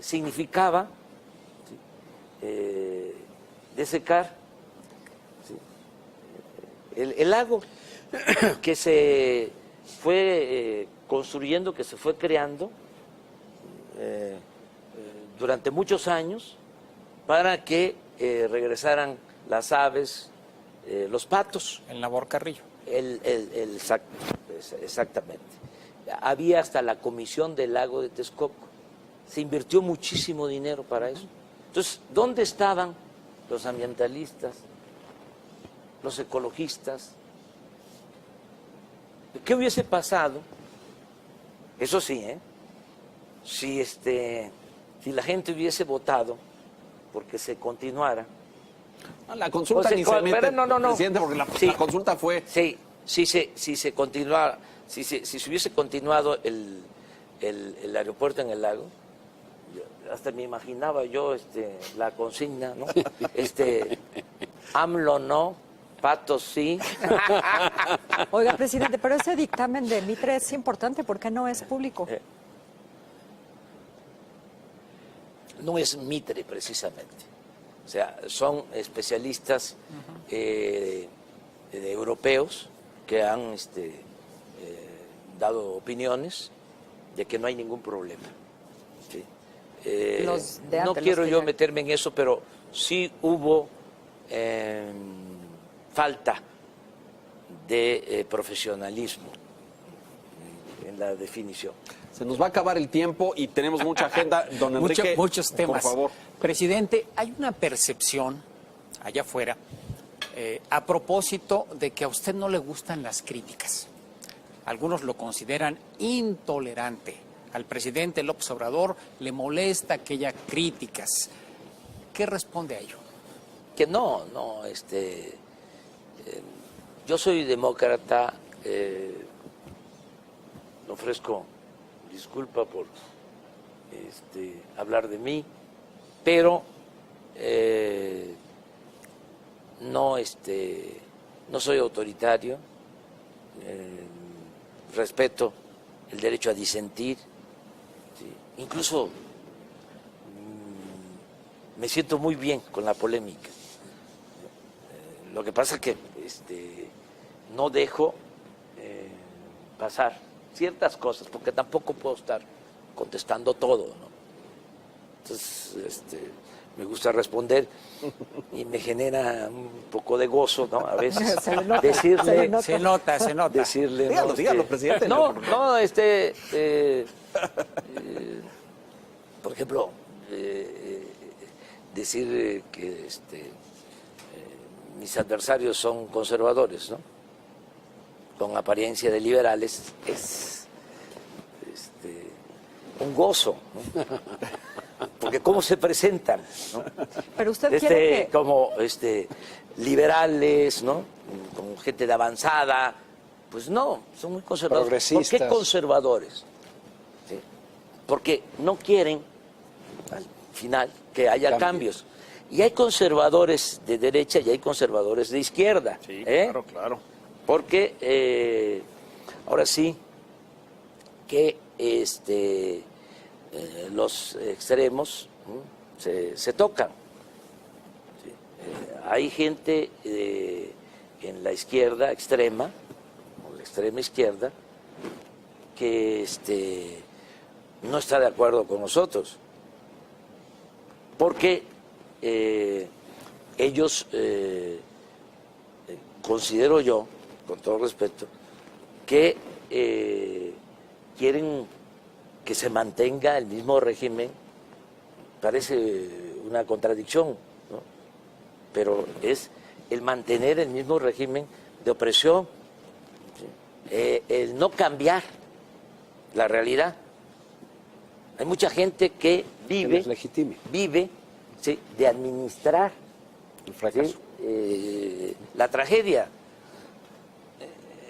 significaba, ¿sí?, desecar, ¿sí?, el lago que se fue construyendo, que se fue creando durante muchos años, para que regresaran las aves, los patos. En Labor Carrillo. Exactamente. Había hasta la comisión del lago de Texcoco. Se invirtió muchísimo dinero para eso. Entonces, ¿dónde estaban los ambientalistas, los ecologistas? ¿Qué hubiese pasado? Eso sí, si la gente hubiese votado porque se continuara. La consulta Pues, ni se mete, no. presidente, porque la consulta fue... Sí, si se continuara, si se hubiese continuado el aeropuerto en el lago, hasta me imaginaba yo la consigna, ¿no? AMLO no, patos sí. Oiga, presidente, pero ese dictamen de Mitre es importante porque no es público. No es Mitre precisamente. O sea, son especialistas europeos que han dado opiniones de que no hay ningún problema. ¿Sí? Los de No antes, quiero los que yo ya- meterme en eso, pero sí hubo falta de profesionalismo en la definición. Se nos va a acabar el tiempo y tenemos mucha agenda. Don Enrique, Muchos temas. por favor. Presidente, hay una percepción allá afuera a propósito de que a usted no le gustan las críticas. Algunos lo consideran intolerante. Al presidente López Obrador le molesta que haya críticas. ¿Qué responde a ello? Que no, yo soy demócrata, ofrezco disculpa por hablar de mí, pero no soy autoritario, respeto el derecho a disentir, ¿sí? Incluso me siento muy bien con la polémica. Lo que pasa es que no dejo pasar ciertas cosas, porque tampoco puedo estar contestando todo, ¿no? Entonces, me gusta responder y me genera un poco de gozo, ¿no? A veces Se le nota, decirle, se le nota. Se nota. decirle, Dígalo, dígalo, presidente. No, por ejemplo, decir que mis adversarios son conservadores, ¿no? Con apariencia de liberales, es un gozo, ¿no? Porque cómo se presentan, ¿no? Pero usted quiere que... como liberales, ¿no? Como gente de avanzada, pues no, son muy conservadores. ¿Por qué Progresistas. conservadores? ¿Sí? Porque no quieren al final que haya cambios. Y hay conservadores de derecha y hay conservadores de izquierda. Sí, ¿eh? claro. Porque ahora sí que los extremos, ¿no? se tocan. ¿Sí? Hay gente en la izquierda extrema, o la extrema izquierda, que no está de acuerdo con nosotros, porque ellos, considero yo, con todo respeto, que quieren que se mantenga el mismo régimen. Parece una contradicción, ¿no? Pero es el mantener el mismo régimen de opresión, ¿sí? El no cambiar la realidad. Hay mucha gente que vive, ¿sí? de administrar El fracaso. ¿sí? La tragedia.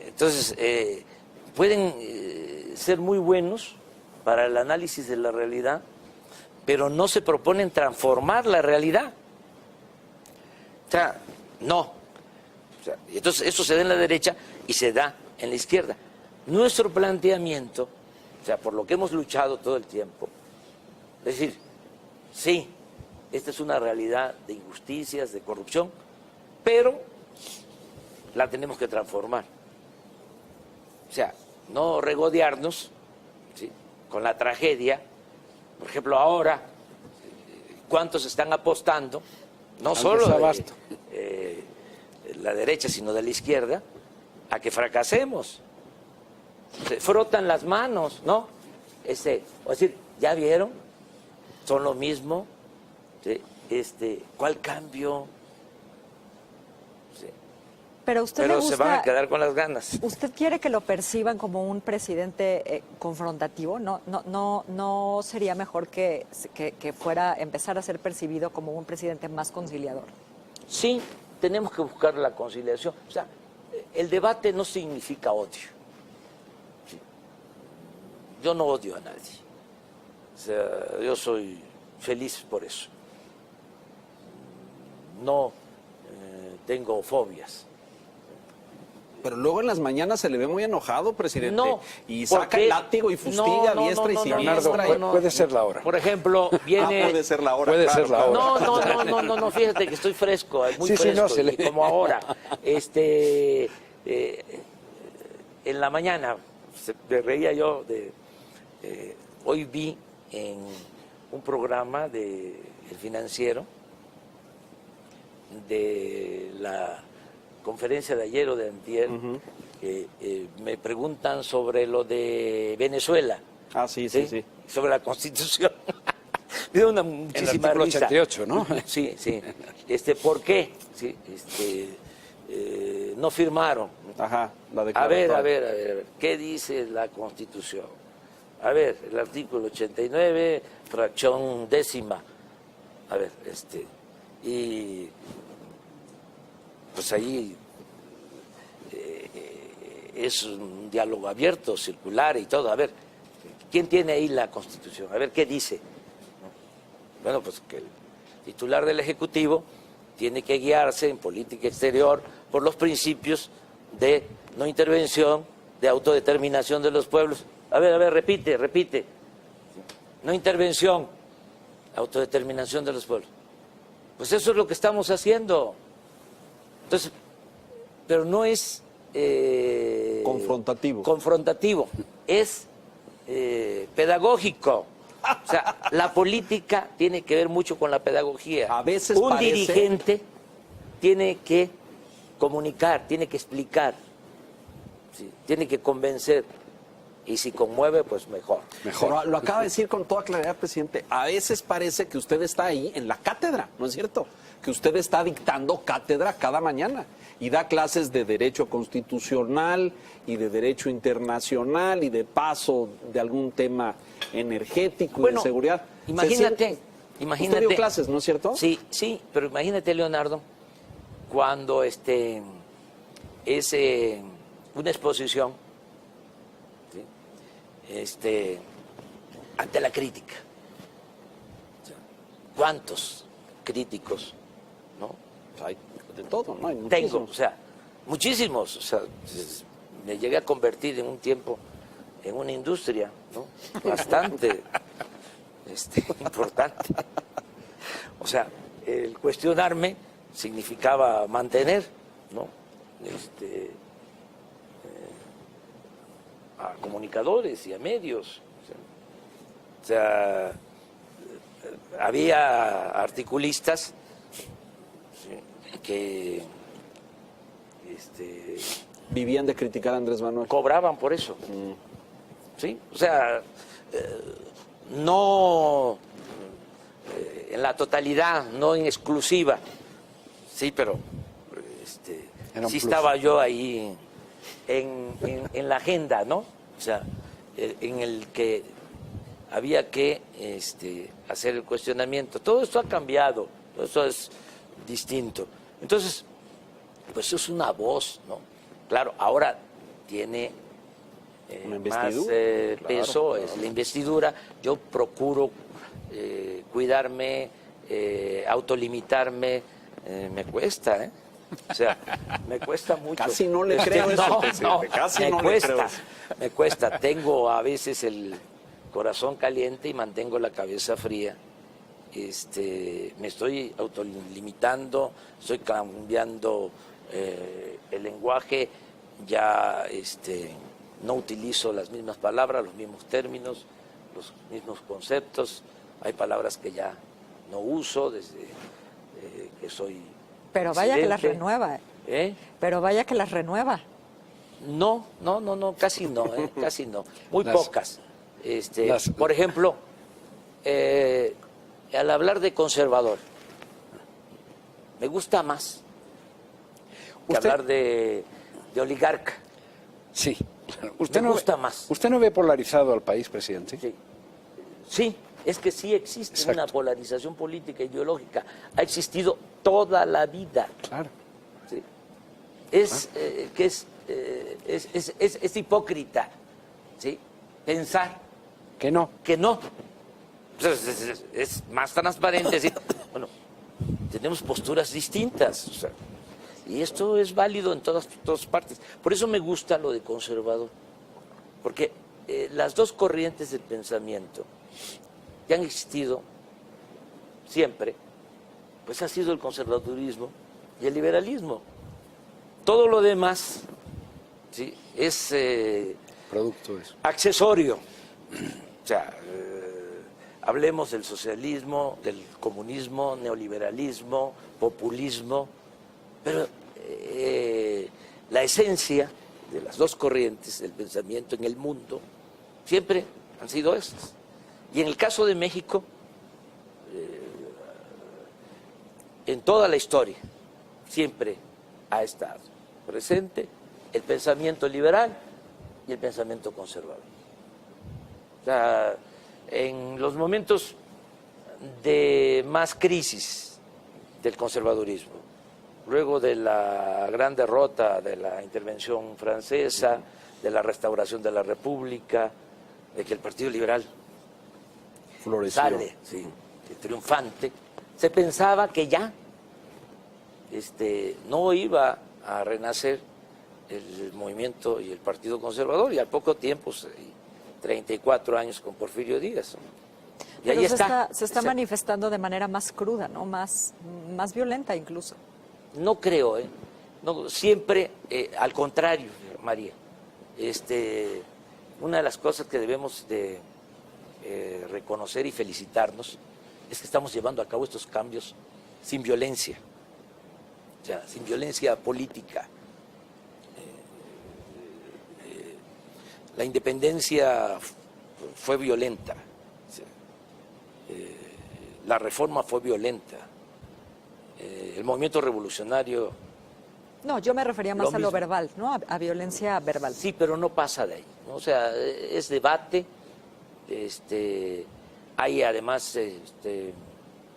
Entonces, pueden ser muy buenos para el análisis de la realidad, pero no se proponen transformar la realidad. O sea, no. O sea, entonces, eso se da en la derecha y se da en la izquierda. Nuestro planteamiento, o sea, por lo que hemos luchado todo el tiempo, es decir, sí, esta es una realidad de injusticias, de corrupción, pero la tenemos que transformar. O sea, no regodearnos, ¿sí? con la tragedia. Por ejemplo, ahora, cuántos están apostando, no Al solo desabasto. de la derecha, sino de la izquierda, a que fracasemos. Se frotan las manos, ¿no? O decir, ¿ya vieron? Son lo mismo. ¿Sí? ¿Cuál cambio? Sí. Pero a usted le Pero se van a gusta, quedar con las ganas. ¿usted quiere que lo perciban como un presidente confrontativo? ¿No sería mejor que fuera empezar a ser percibido como un presidente más conciliador? Sí, tenemos que buscar la conciliación. O sea, el debate no significa odio. Sí. Yo no odio a nadie. O sea, yo soy feliz por eso. No tengo fobias. Pero luego en las mañanas se le ve muy enojado, presidente. No, y saca porque- el látigo y fustiga No, diestra y Leonardo, siniestra. puede ser la hora. Por ejemplo, viene... Puede ser la hora. Puede claro, ser la claro. hora. No, fíjate que estoy fresco, muy Sí, sí, fresco, no, se le- y como ahora. En la mañana, me reía yo hoy vi en un programa de El Financiero, de la conferencia de ayer o de antier, me preguntan sobre lo de Venezuela. Ah, sí. Sobre la Constitución. Me dio una muchísima artículo risa. 88, ¿no? Sí. ¿Por qué? Sí, no firmaron. Ajá, la A declaratoria. ver, ¿qué dice la Constitución? A ver, el artículo 89, fracción décima. A ver, y pues ahí es un diálogo abierto, circular y todo. A ver, ¿quién tiene ahí la Constitución? A ver, ¿qué dice? Bueno, pues que el titular del Ejecutivo tiene que guiarse en política exterior por los principios de no intervención, de autodeterminación de los pueblos. A ver, repite. No intervención, autodeterminación de los pueblos. Pues eso es lo que estamos haciendo. Entonces, pero no es confrontativo, es pedagógico. O sea, la política tiene que ver mucho con la pedagogía. A veces un parece- dirigente tiene que comunicar, tiene que explicar, ¿sí? Tiene que convencer. Y si conmueve, pues mejor. Pero lo acaba de decir con toda claridad, presidente. A veces parece que usted está ahí en la cátedra, ¿no es cierto? Que usted está dictando cátedra cada mañana y da clases de derecho constitucional y de derecho internacional y de paso de algún tema energético y de seguridad. Imagínate. Usted dio clases, ¿no es cierto? Sí, pero imagínate, Leonardo, cuando es una exposición, ¿sí? Ante la crítica. O sea, ¿cuántos críticos, no? Hay de todo, ¿no? Hay Tengo, muchísimos. o sea, muchísimos. O sea, me llegué a convertir en un tiempo en una industria, ¿no? Bastante importante. O sea, el cuestionarme significaba mantener, ¿no? A comunicadores y a medios. O sea, había articulistas, ¿sí? Que Vivían de criticar a Andrés Manuel. cobraban por eso. ¿Sí? O sea, no en la totalidad, no en exclusiva. Sí, pero Era un sí plus. estaba yo ahí en la agenda, ¿no? O sea, en el que había que hacer el cuestionamiento. Todo esto ha cambiado, todo esto es distinto. Entonces, pues es una voz, ¿no? Claro, ahora tiene Una más investidura, claro, peso, claro. es la investidura. Yo procuro cuidarme, autolimitarme, me cuesta, ¿eh? O sea, me cuesta mucho. Casi no le creo eso, no, presidente, casi me no le cuesta, creo eso. me cuesta. Tengo a veces el corazón caliente y mantengo la cabeza fría. Me estoy autolimitando, estoy cambiando el lenguaje, ya no utilizo las mismas palabras, los mismos términos, los mismos conceptos. Hay palabras que ya no uso desde que soy Pero vaya que las presidente. renueva. ¿Eh? Pero vaya que las renueva. No, casi no, casi no. Muy Las- pocas. Por ejemplo, al hablar de conservador, me gusta más que Usted- hablar de oligarca. Sí. Claro. Me gusta más. ¿Usted no ve polarizado al país, presidente? Sí, es que sí existe Exacto. una polarización política ideológica. Ha existido toda la vida. Claro. ¿Sí? Es hipócrita, ¿sí? Pensar Que no. que no. Es más transparente decir, bueno, tenemos posturas distintas. O sea, y esto es válido en todas partes. Por eso me gusta lo de conservador. Porque las dos corrientes del pensamiento que han existido siempre, pues ha sido el conservadurismo y el liberalismo. Todo lo demás, ¿sí?, es Producto de eso. accesorio. O sea, hablemos del socialismo, del comunismo, neoliberalismo, populismo, pero la esencia de las dos corrientes del pensamiento en el mundo siempre han sido esas. Y en el caso de México, en toda la historia, siempre ha estado presente el pensamiento liberal y el pensamiento conservador. O sea, en los momentos de más crisis del conservadurismo, luego de la gran derrota de la intervención francesa, de la restauración de la República, de que el Partido Liberal Floreció. sale, sí, triunfante, se pensaba que ya no iba a renacer el movimiento y el Partido Conservador, y al poco tiempo, 34 años con Porfirio Díaz. Y Pero ahí se está manifestando de manera más cruda, ¿no? Más violenta incluso. No creo, no, siempre al contrario, María. Una de las cosas que debemos de reconocer y felicitarnos es que estamos llevando a cabo estos cambios sin violencia, o sea, sin violencia política. La independencia fue violenta, la reforma fue violenta, el movimiento revolucionario. No, yo me refería más a lo mismo. verbal, ¿no? A violencia verbal. Sí, pero no pasa de ahí, ¿no? O sea, es debate, hay además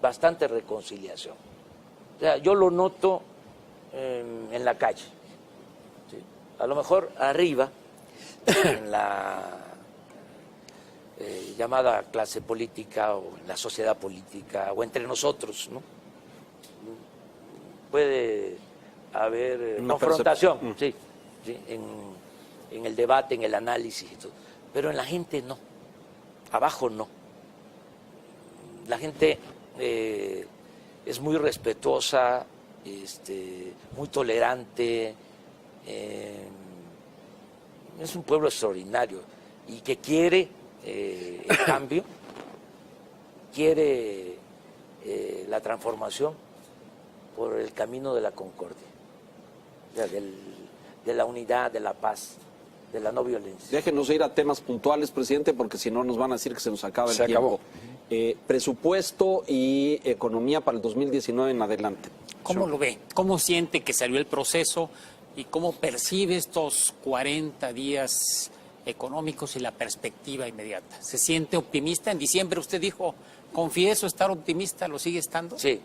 bastante reconciliación. O sea, yo lo noto en la calle, ¿sí? A lo mejor arriba, en la llamada clase política o en la sociedad política o entre nosotros, ¿no? Puede haber Una confrontación, sí, en el debate, en el análisis y todo, pero en la gente no, abajo no. La gente es muy respetuosa, muy tolerante, es un pueblo extraordinario y que quiere el cambio, quiere la transformación por el camino de la concordia, o sea, de la unidad, de la paz, de la no violencia. Déjenos ir a temas puntuales, presidente, porque si no nos van a decir que se nos acaba el Se tiempo. acabó. Presupuesto y economía para el 2019 en adelante. ¿Cómo lo ve? ¿Cómo siente que salió el proceso y cómo percibe estos 40 días económicos y la perspectiva inmediata? ¿Se siente optimista? En diciembre usted dijo, confieso estar optimista, ¿lo sigue estando? Sí,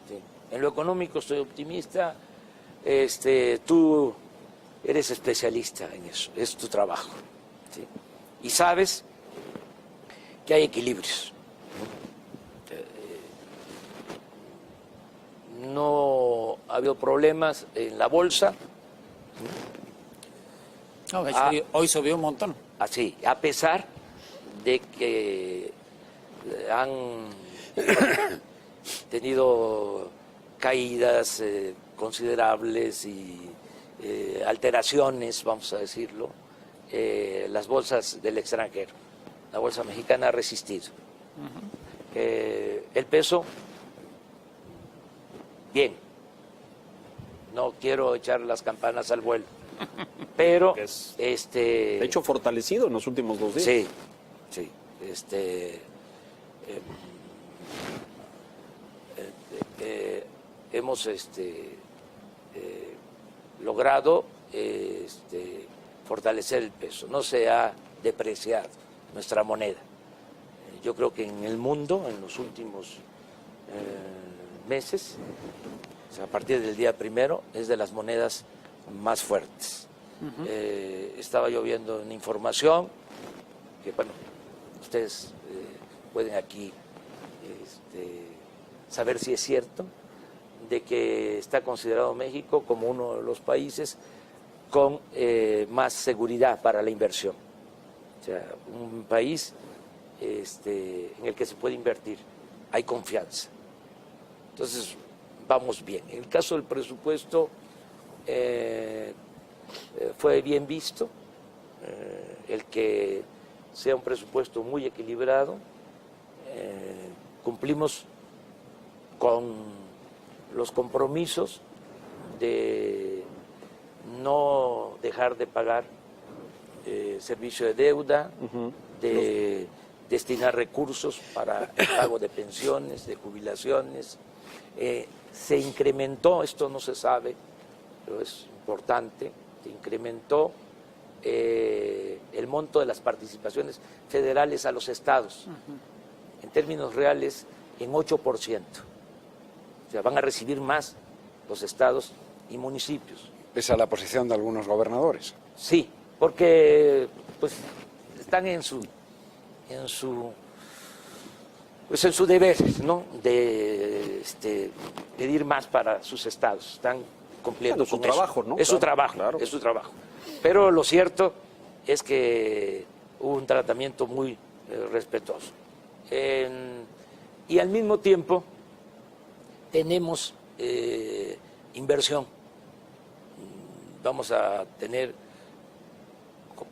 sí. En lo económico estoy optimista. Tú eres especialista en eso, es tu trabajo, ¿sí? Y sabes que hay equilibrios. No ha habido problemas en la bolsa, No, de hecho, hoy subió un montón. así, a pesar de que han tenido caídas considerables y alteraciones, vamos a decirlo, las bolsas del extranjero. La bolsa mexicana ha resistido. El peso, bien. No quiero echar las campanas al vuelo, pero de hecho fortalecido en los últimos 2 días. sí, sí, hemos logrado fortalecer el peso, no se ha depreciado nuestra moneda. Yo creo que en el mundo, en los últimos meses, o sea, a partir del día 1, es de las monedas más fuertes. Estaba yo viendo una información que, bueno, ustedes pueden aquí saber si es cierto, de que está considerado México como uno de los países con más seguridad para la inversión. O sea, un país en el que se puede invertir, hay confianza. Entonces, vamos bien. En el caso del presupuesto, fue bien visto el que sea un presupuesto muy equilibrado. Cumplimos con los compromisos de no dejar de pagar servicio de deuda, de destinar recursos para el pago de pensiones, de jubilaciones. Se incrementó, esto no se sabe, pero es importante, se incrementó el monto de las participaciones federales a los estados, en términos reales, en 8%. O sea, van a recibir más los estados y municipios. Pese a la posición de algunos gobernadores. Sí, porque pues están en su deber, ¿no?, de pedir más para sus estados. Están cumpliendo su con trabajo, eso. ¿no? Es su trabajo, claro. es su trabajo. Pero lo cierto es que hubo un tratamiento muy respetuoso. Y al mismo tiempo tenemos inversión. Vamos a tener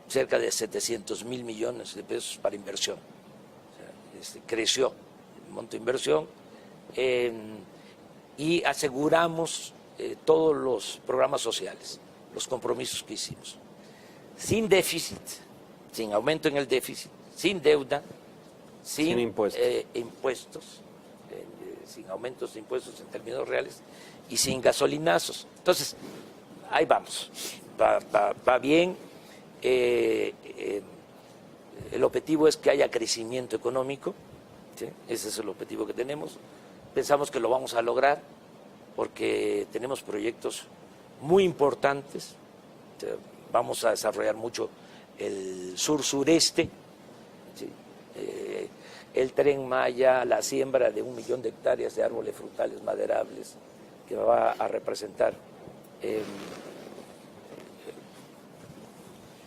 cerca de 700,000 millones de pesos para inversión. O sea, creció el monto de inversión y aseguramos todos los programas sociales, los compromisos que hicimos. Sin déficit, sin aumento en el déficit, sin deuda, sin impuestos, sin aumentos de impuestos en términos reales y sin gasolinazos. Entonces, ahí vamos, va bien. El objetivo es que haya crecimiento económico, ¿sí? Ese es el objetivo que tenemos. Pensamos que lo vamos a lograr porque tenemos proyectos muy importantes. Vamos a desarrollar mucho el sur-sureste, ¿sí? El Tren Maya, la siembra de 1 millón de hectáreas de árboles frutales maderables, que va a representar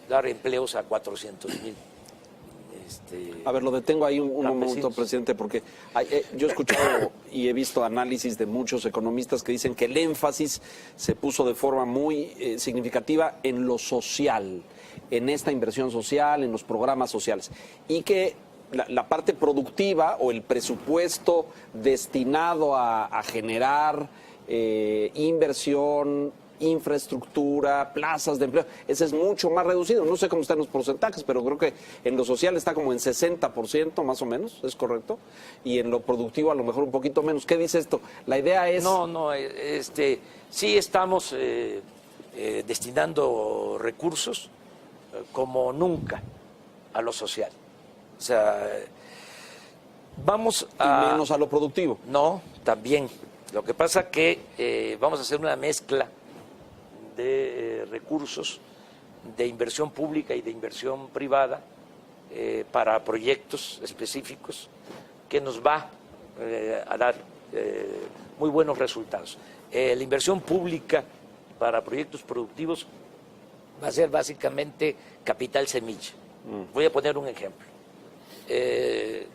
dar empleos a 400,000. A ver, lo detengo ahí un momento, presidente, porque yo he escuchado y he visto análisis de muchos economistas que dicen que el énfasis se puso de forma muy significativa en lo social, en esta inversión social, en los programas sociales, y que la parte productiva o el presupuesto destinado a generar inversión, infraestructura, plazas de empleo, ese es mucho más reducido. No sé cómo están los porcentajes, pero creo que en lo social está como en 60% más o menos, ¿es correcto? Y en lo productivo a lo mejor un poquito menos. ¿Qué dice esto? La idea es... No, sí estamos destinando recursos como nunca a lo social. O sea, vamos a... Y menos a lo productivo. No, también. Lo que pasa que vamos a hacer una mezcla de recursos de inversión pública y de inversión privada para proyectos específicos que nos va a dar muy buenos resultados. La inversión pública para proyectos productivos va a ser básicamente capital semilla. Voy a poner un ejemplo. El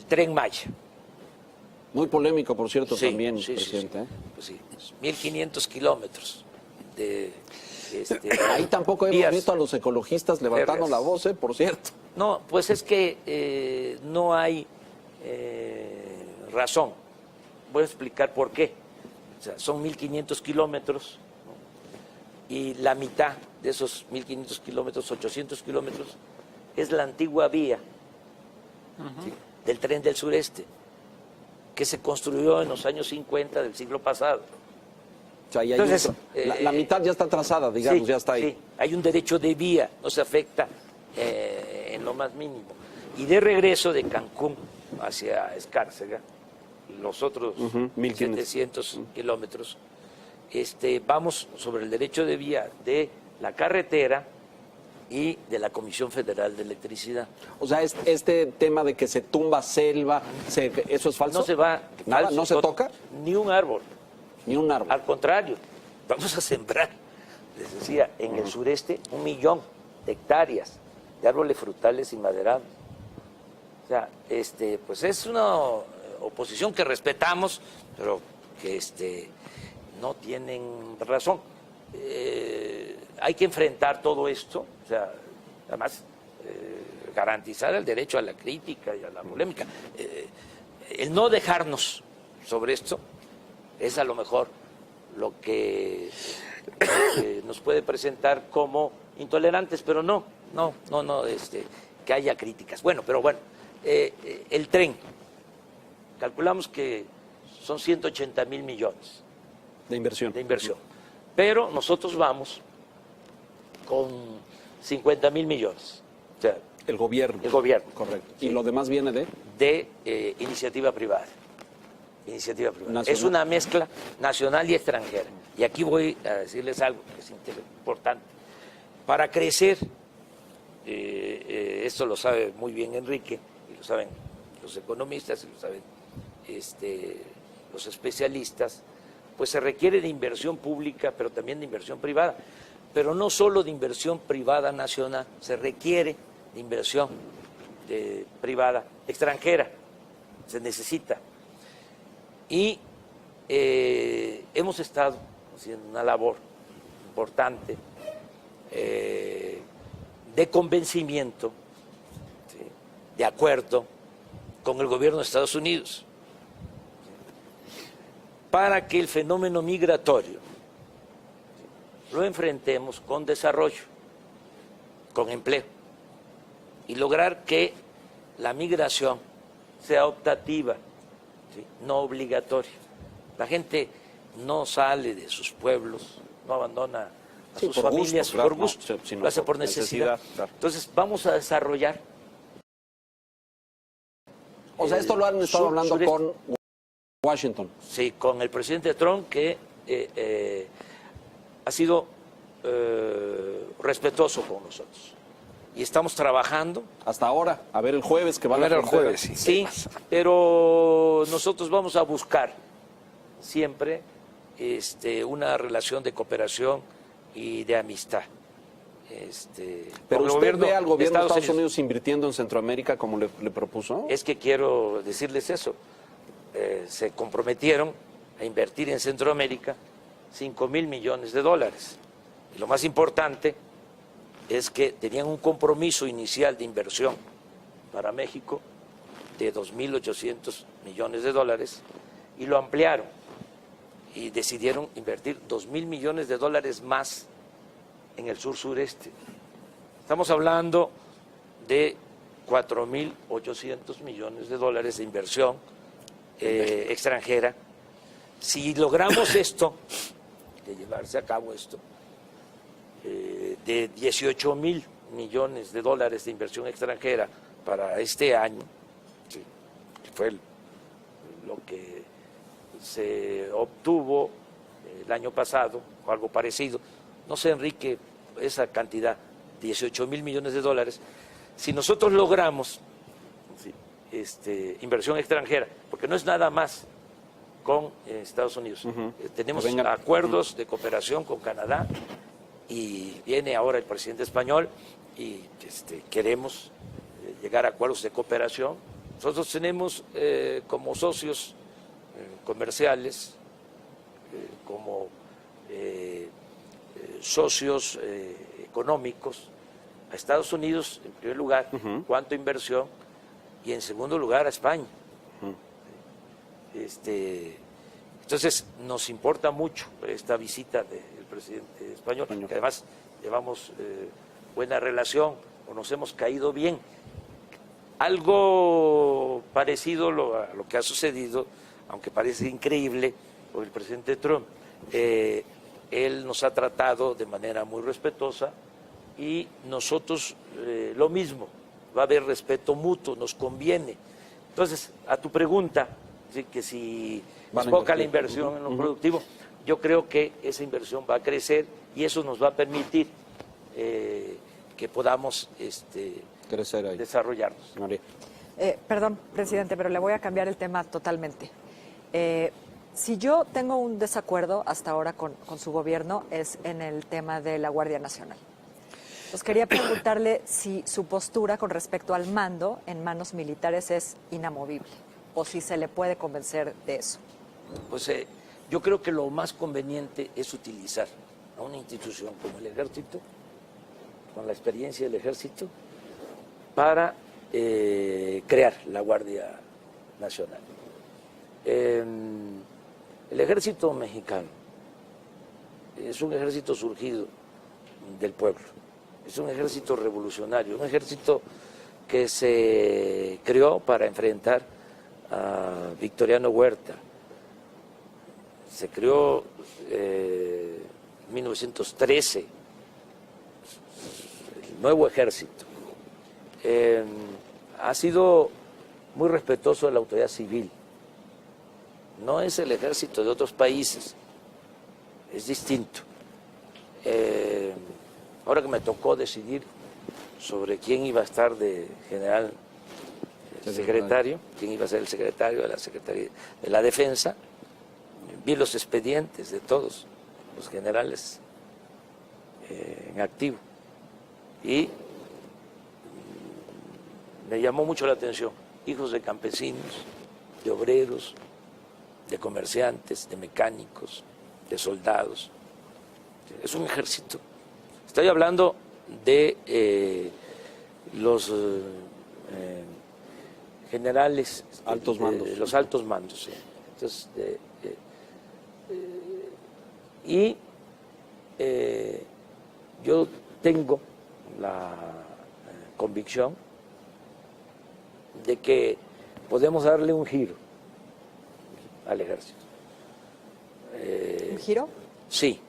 Tren Maya. Muy polémico, por cierto, Sí, también, sí, presidente. sí. Pues sí, 1.500 kilómetros de... Ahí tampoco hemos vías visto a los ecologistas levantando férreas. la voz, por cierto. No, pues es que no hay razón. Voy a explicar por qué. O sea, son 1.500 kilómetros, ¿no? Y la mitad de esos 1.500 kilómetros, 800 kilómetros, es la antigua vía ¿sí? del tren del sureste, que se construyó en los años 50 del siglo pasado. O sea, y hay Entonces, la mitad ya está trazada, digamos, sí, ya está ahí. Sí, hay un derecho de vía, no se afecta en lo más mínimo. Y de regreso de Cancún hacia Escárcega, los otros 1.700 kilómetros, vamos sobre el derecho de vía de la carretera y de la Comisión Federal de Electricidad. O sea, este tema de que se tumba selva, ¿eso es falso? No se va. ¿Nada? falso, ¿No se toca? Ni un árbol. Ni un árbol. Al contrario, vamos a sembrar, les decía, en el sureste 1 millón de hectáreas de árboles frutales y maderables. O sea, pues es una oposición que respetamos, pero que no tienen razón. Hay que enfrentar todo esto, o sea, además garantizar el derecho a la crítica y a la polémica. El no dejarnos sobre esto es a lo mejor lo que nos puede presentar como intolerantes, pero no, que haya críticas. Bueno, pero bueno, el tren, calculamos que son 180,000 millones De inversión. de inversión, pero nosotros vamos con 50,000 millones, o sea, El gobierno. el gobierno. Correcto. Sí. ¿Y lo demás viene de? De iniciativa privada. Iniciativa privada. Nacional. Es una mezcla nacional y extranjera. Y aquí voy a decirles algo que es importante. Para crecer, esto lo sabe muy bien Enrique, y lo saben los economistas, y lo saben los especialistas, pues se requiere de inversión pública, pero también de inversión privada. Pero no solo de inversión privada nacional, se requiere de inversión privada extranjera, se necesita. Y hemos estado haciendo una labor importante de convencimiento, ¿sí? de acuerdo con el gobierno de Estados Unidos, para que el fenómeno migratorio lo enfrentemos con desarrollo, con empleo, y lograr que la migración sea optativa, ¿sí? no obligatoria. La gente no sale de sus pueblos, no abandona a Sí, sus por familias gusto, claro, por gusto, no, sino lo hace por por necesidad. claro. Entonces vamos a desarrollar. O sea, esto lo han estado hablando sureste. con Washington. Sí, con el presidente Trump, que ha sido respetuoso con nosotros. Y estamos trabajando. Hasta ahora, a ver el jueves que va A ver la el frontera. jueves, sí. Sí, pero nosotros vamos a buscar siempre una relación de cooperación y de amistad. Pero con el usted ve al gobierno de Estados Unidos. Unidos invirtiendo en Centroamérica como le propuso. Es que quiero decirles eso. Se comprometieron a invertir en Centroamérica 5,000 millones de dólares. Y lo más importante es que tenían un compromiso inicial de inversión para México de 2.800 millones de dólares y lo ampliaron y decidieron invertir 2,000 millones de dólares más en el sur-sureste. Estamos hablando de 4.800 millones de dólares de inversión extranjera. Si logramos esto, de llevarse a cabo esto, de 18,000 millones de dólares de inversión extranjera para este año, sí, que fue lo que se obtuvo el año pasado, o algo parecido, no sé, Enrique, esa cantidad, 18,000 millones de dólares, si nosotros logramos inversión extranjera, porque no es nada más con Estados Unidos, tenemos acuerdos de cooperación con Canadá, y viene ahora el presidente español y queremos llegar a acuerdos de cooperación. Nosotros tenemos como socios comerciales, como socios económicos a Estados Unidos, en primer lugar, cuanto a inversión, y en segundo lugar a España. Entonces, nos importa mucho esta visita del presidente español, que además llevamos buena relación, o nos hemos caído bien. Algo parecido a lo que ha sucedido, aunque parece increíble, por el presidente Trump. Él nos ha tratado de manera muy respetuosa y nosotros lo mismo. Va a haber respeto mutuo, nos conviene. Entonces, a tu pregunta, ¿sí?, que si es poca la inversión en lo productivo, yo creo que esa inversión va a crecer y eso nos va a permitir que podamos crecer ahí, desarrollarnos. María. Perdón, presidente, pero le voy a cambiar el tema totalmente. Si yo tengo un desacuerdo hasta ahora con su gobierno es en el tema de la Guardia Nacional. Pues quería preguntarle si su postura con respecto al mando en manos militares es inamovible o si se le puede convencer de eso. Pues yo creo que lo más conveniente es utilizar a una institución como el Ejército, con la experiencia del Ejército, para crear la Guardia Nacional. El Ejército mexicano es un ejército surgido del pueblo, es un ejército revolucionario, un ejército que se creó para enfrentar a Victoriano Huerta. Se creó en 1913, el nuevo ejército. Ha sido muy respetuoso de la autoridad civil. No es el ejército de otros países, es distinto. Ahora que me tocó decidir sobre quién iba a estar de general secretario, quién iba a ser el secretario de la Secretaría de la Defensa, vi los expedientes de todos los generales en activo y me llamó mucho la atención, hijos de campesinos, de obreros, de comerciantes, de mecánicos, de soldados. Es un ejército. Estoy hablando de los generales, altos mandos. Los altos mandos. Sí. Entonces, y yo tengo la convicción de que podemos darle un giro al ejército. ¿Un giro? Sí.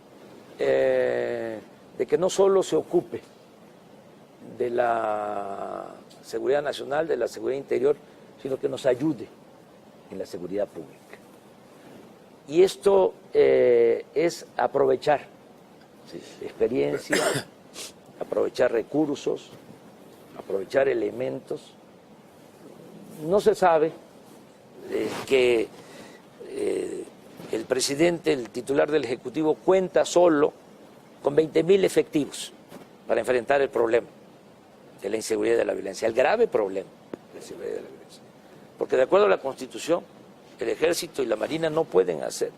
De que no solo se ocupe de la seguridad nacional, de la seguridad interior, sino que nos ayude en la seguridad pública. Y esto es aprovechar experiencia, aprovechar recursos, aprovechar elementos. No se sabe que el presidente, el titular del Ejecutivo, cuenta solo con 20,000 efectivos para enfrentar el problema de la inseguridad y de la violencia, el grave problema de la inseguridad y de la violencia. Porque de acuerdo a la Constitución, el Ejército y la Marina no pueden hacer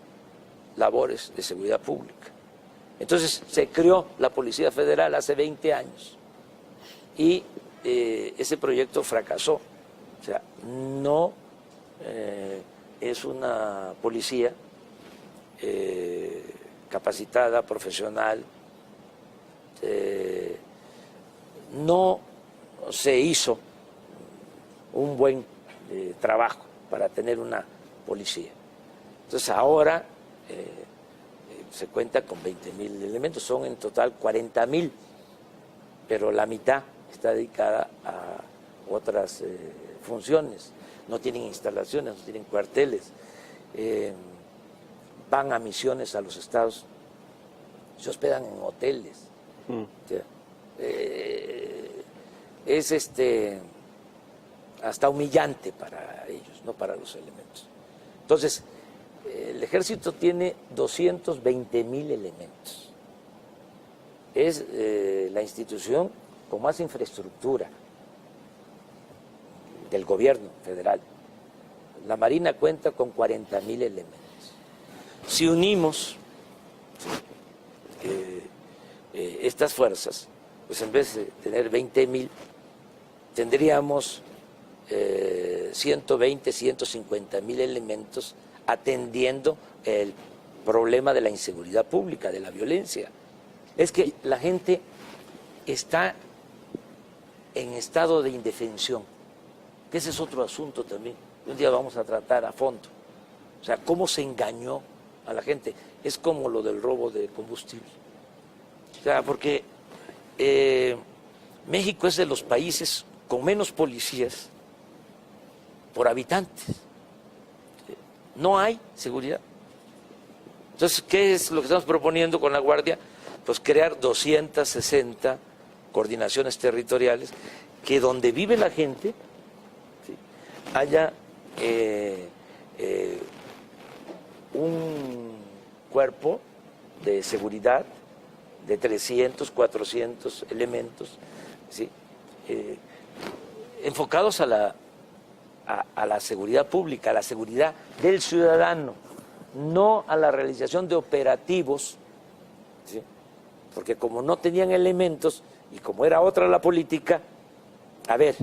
labores de seguridad pública. Entonces se creó la Policía Federal hace 20 años y ese proyecto fracasó. O sea, no es una policía capacitada, profesional. No se hizo un buen trabajo para tener una policía. Entonces ahora se cuenta con 20,000 elementos, son en total 40,000, pero la mitad está dedicada a otras funciones. No tienen instalaciones, no tienen cuarteles, van a misiones a los estados, se hospedan en hoteles. O sea, es hasta humillante para ellos, no para los elementos. Entonces, el ejército tiene 220,000 elementos. Es la institución con más infraestructura del gobierno federal. La Marina cuenta con 40,000 elementos. Si unimos estas fuerzas, pues en vez de tener 20,000, tendríamos 120, 150,000 elementos atendiendo el problema de la inseguridad pública, de la violencia. Es que la gente está en estado de indefensión, que ese es otro asunto también. Un día vamos a tratar a fondo. O sea, cómo se engañó a la gente. Es como lo del robo de combustible. O sea, porque México es de los países con menos policías por habitantes. No hay seguridad. Entonces, ¿qué es lo que estamos proponiendo con la Guardia? Pues crear 260 coordinaciones territoriales que donde vive la gente, ¿sí?, haya un cuerpo de seguridad de 300, 400 elementos, ¿sí?, enfocados a la seguridad pública, a la seguridad del ciudadano, no a la realización de operativos, ¿sí?, porque como no tenían elementos y como era otra la política, a ver,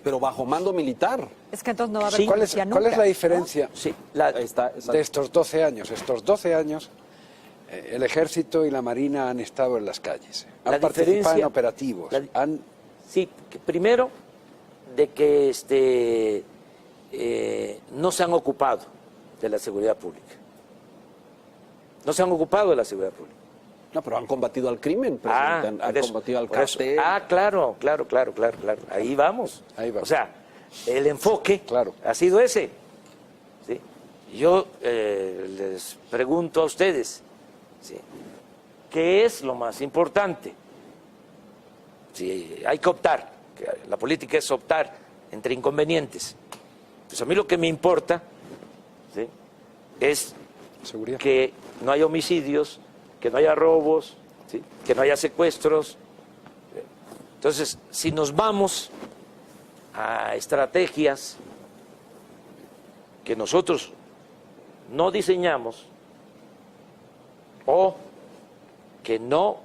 Pero bajo mando militar. Es que entonces no va a haber Sí. policía ¿Cuál es nunca, la ¿no? diferencia sí, Ahí está, exacto. de estos 12 años? Estos 12 años, el Ejército y la Marina han estado en las calles, La han participado en diferencia- operativos, sí, que primero de que no se han ocupado de la seguridad pública. No se han ocupado de la seguridad pública. No, pero han combatido al crimen, presidente. Han por eso, combatido al por eso. cartel. Claro. Ahí vamos. Ahí vamos. O sea, el enfoque Claro. ha sido ese. ¿Sí? Yo les pregunto a ustedes, ¿sí?, ¿qué es lo más importante? Si hay que optar, que la política es optar entre inconvenientes. Pues a mí lo que me importa, ¿sí?, es seguridad. que no haya homicidios, que no haya robos, ¿sí?, que no haya secuestros. Entonces, si nos vamos a estrategias que nosotros no diseñamos o que no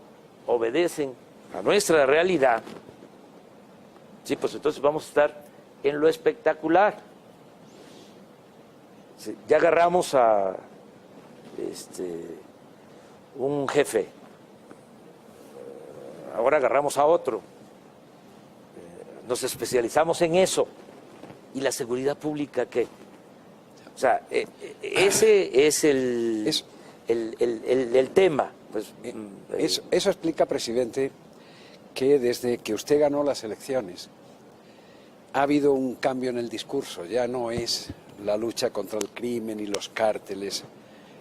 obedecen a nuestra realidad, sí, pues entonces vamos a estar en lo espectacular. Sí, ya agarramos a un jefe, ahora agarramos a otro, nos especializamos en eso. ¿Y la seguridad pública qué? O sea, ese es el tema. Pues, Eso explica, presidente, que desde que usted ganó las elecciones ha habido un cambio en el discurso. Ya no es la lucha contra el crimen y los cárteles.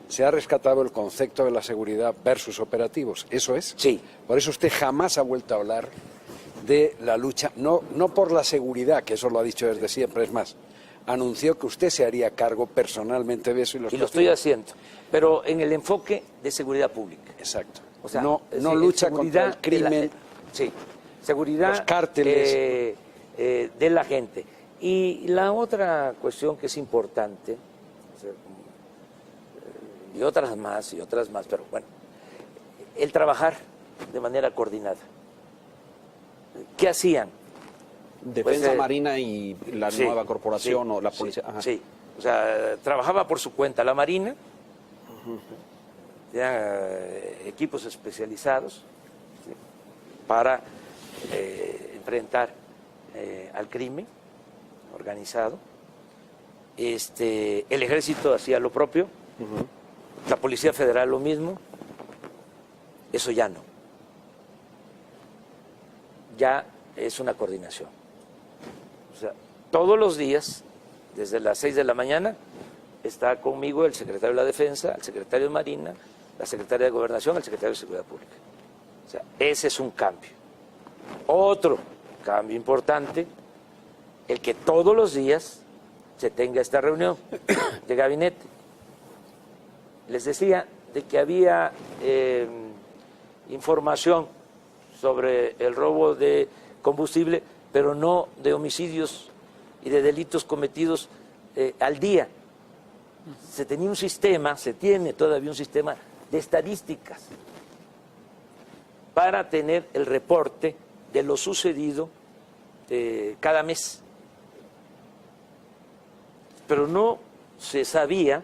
Se ha rescatado el concepto de la seguridad versus operativos. ¿Eso es? Sí. Por eso usted jamás ha vuelto a hablar de la lucha, no por la seguridad, que eso lo ha dicho desde siempre. Es más, anunció que usted se haría cargo personalmente de eso. y lo estoy haciendo, pero en el enfoque de seguridad pública. Exacto. O sea, no es decir, lucha contra el seguridad crimen. sí, seguridad Los cárteles. De la gente. Y la otra cuestión que es importante, o sea, y otras más, pero bueno, el trabajar de manera coordinada. ¿Qué hacían? Defensa Pues, Marina y la Sí, nueva corporación sí, o la sí, policía. Ajá. Sí, o sea, trabajaba por su cuenta la Marina, equipos especializados, ¿sí?, para enfrentar al crimen organizado. El Ejército hacía lo propio, la Policía Federal lo mismo. Eso ya no. Ya es una coordinación. O sea, todos los días, desde las 6 de la mañana, está conmigo el secretario de la Defensa, el secretario de Marina, la secretaria de Gobernación, el secretario de Seguridad Pública. O sea, ese es un cambio. Otro cambio importante, el que todos los días se tenga esta reunión de gabinete. Les decía de que había información sobre el robo de combustible, pero no de homicidios y de delitos cometidos al día. Se tenía un sistema, se tiene todavía un sistema de estadísticas para tener el reporte de lo sucedido cada mes. Pero no se sabía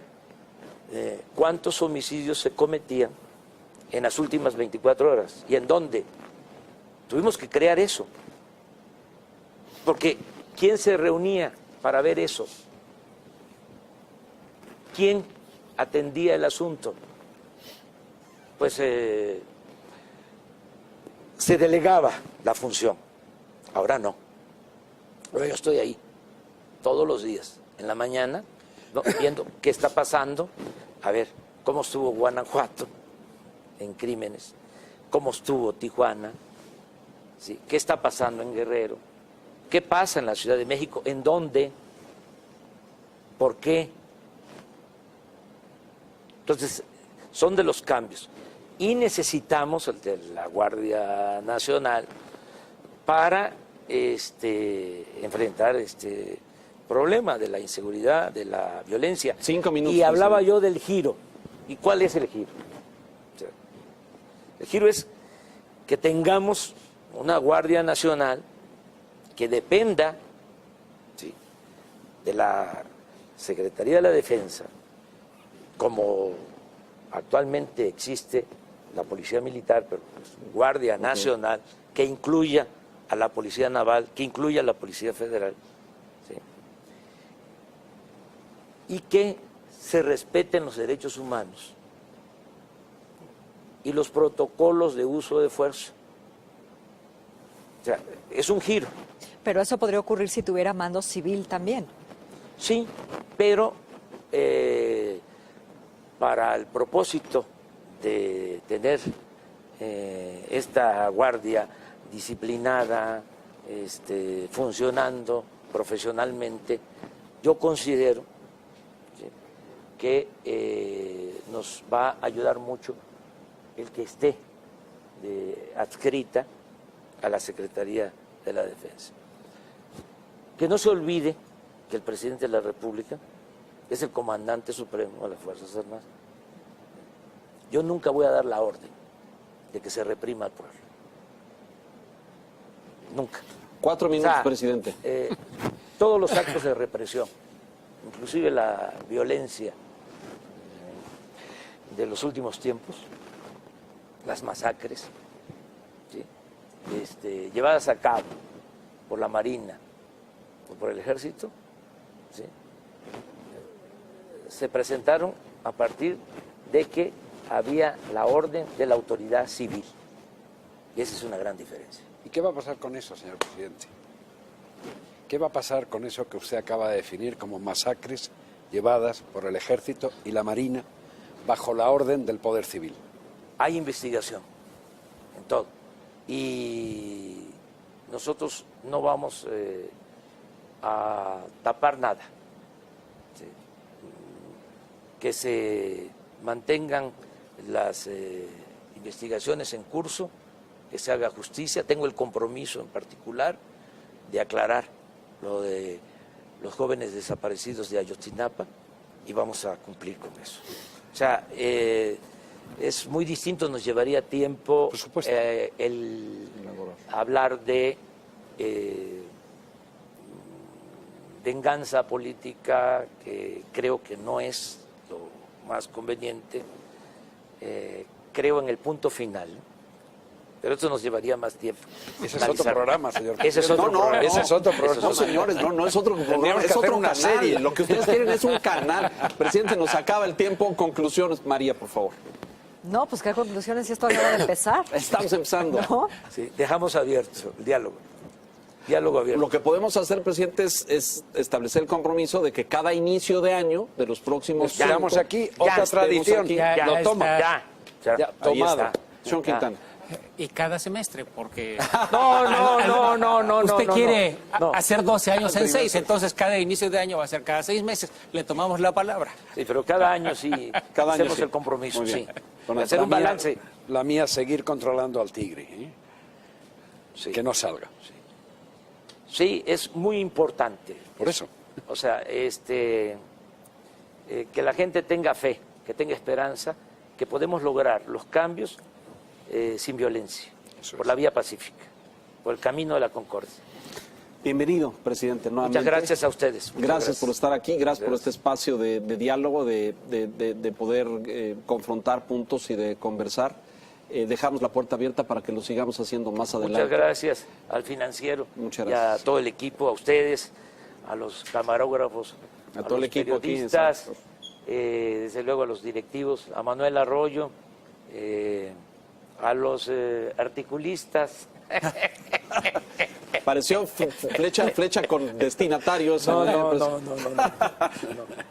cuántos homicidios se cometían en las últimas 24 horas y en dónde. Tuvimos que crear eso. Porque ¿quién se reunía para ver eso? ¿Quién atendía el asunto? Pues se delegaba la función. Ahora no. Ahora yo estoy ahí todos los días, en la mañana, ¿no?, viendo qué está pasando, a ver cómo estuvo Guanajuato en crímenes, cómo estuvo Tijuana, ¿sí?, qué está pasando en Guerrero, qué pasa en la Ciudad de México, en dónde, por qué. Entonces, son de los cambios. Y necesitamos el de la Guardia Nacional para enfrentar este problema de la inseguridad, de la violencia. 5 minutos. Y hablaba yo del giro. ¿Y cuál es el giro? O sea, el giro es que tengamos una Guardia Nacional que dependa, ¿sí?, de la Secretaría de la Defensa, como actualmente existe la Policía Militar, pero pues, Guardia Nacional, que incluya a la Policía Naval, que incluya a la Policía Federal, ¿sí?, y que se respeten los derechos humanos y los protocolos de uso de fuerza. O sea, es un giro. Pero eso podría ocurrir si tuviera mando civil también. Sí, pero para el propósito de tener esta guardia disciplinada, funcionando profesionalmente, yo considero, ¿sí?, que nos va a ayudar mucho el que esté adscrita a la Secretaría de la Defensa. Que no se olvide que el presidente de la República es el comandante supremo de las Fuerzas Armadas. Yo nunca voy a dar la orden de que se reprima al pueblo. Nunca. 4 minutos, presidente. Todos los actos de represión, inclusive la violencia de los últimos tiempos, las masacres, ¿sí?, llevadas a cabo por la Marina o por el Ejército, ¿sí?, se presentaron a partir de que había la orden de la autoridad civil. Y esa es una gran diferencia. ¿Y qué va a pasar con eso, señor presidente? ¿Qué va a pasar con eso que usted acaba de definir como masacres llevadas por el Ejército y la Marina bajo la orden del Poder Civil? Hay investigación en todo. Y nosotros no vamos a tapar nada. ¿Sí? Que se mantengan las investigaciones en curso, que se haga justicia. Tengo el compromiso en particular de aclarar lo de los jóvenes desaparecidos de Ayotzinapa y vamos a cumplir con eso. O sea, es muy distinto, nos llevaría tiempo por supuesto, el hablar de venganza política, que creo que no es lo más conveniente. Creo en el punto final, pero esto nos llevaría más tiempo. Ese es otro programa, señor. Ese es otro programa. Ese es otro programa. No, señores, no es otro programa, que es hacer otro una canal. serie. Lo que ustedes quieren es un canal. Presidente, nos acaba el tiempo. Conclusiones, María, por favor. No, pues qué conclusiones si esto acaba de empezar. Estamos empezando. ¿No? Sí, dejamos abierto el diálogo. Diálogo abierto. Lo que podemos hacer, presidente, es establecer el compromiso de que cada inicio de año de los próximos Esperamos 5, aquí ya otra estemos tradición. aquí. Ya Lo toma. está. Ya, Ya, Ahí tomado. está. Sean Ya. Quintana. Y cada semestre, porque No. usted quiere no. hacer 12 años en 6, entonces cada inicio de año va a ser cada 6 meses. Le tomamos la palabra. Sí, pero cada año sí Cada año hacemos sí. el compromiso, Muy bien. sí. Don Hacer un balance. La mía, seguir controlando al tigre. ¿eh? Sí. Que no salga. Sí, es muy importante. Por eso. O sea, que la gente tenga fe, que tenga esperanza, que podemos lograr los cambios sin violencia, Eso por es. la vía pacífica, por el camino de la concordia. Bienvenido, presidente, nuevamente. Muchas gracias a ustedes. Muchas Gracias por estar aquí, gracias por este espacio de diálogo, de poder confrontar puntos y de conversar. Dejamos la puerta abierta para que lo sigamos haciendo más adelante. Muchas gracias al financiero. Muchas y gracias. a todo el equipo, a ustedes, a los camarógrafos, A todo el los equipo aquí en periodistas, San desde luego a los directivos, a Manuel Arroyo, a los articulistas. Pareció flecha con destinatarios. No.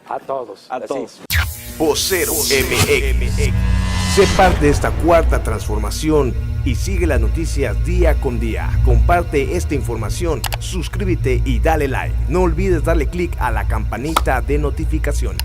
A todos. A así. todos. Vocero MX. Sé parte de esta cuarta transformación y sigue las noticias día con día. Comparte esta información, suscríbete y dale like. No olvides darle click a la campanita de notificación.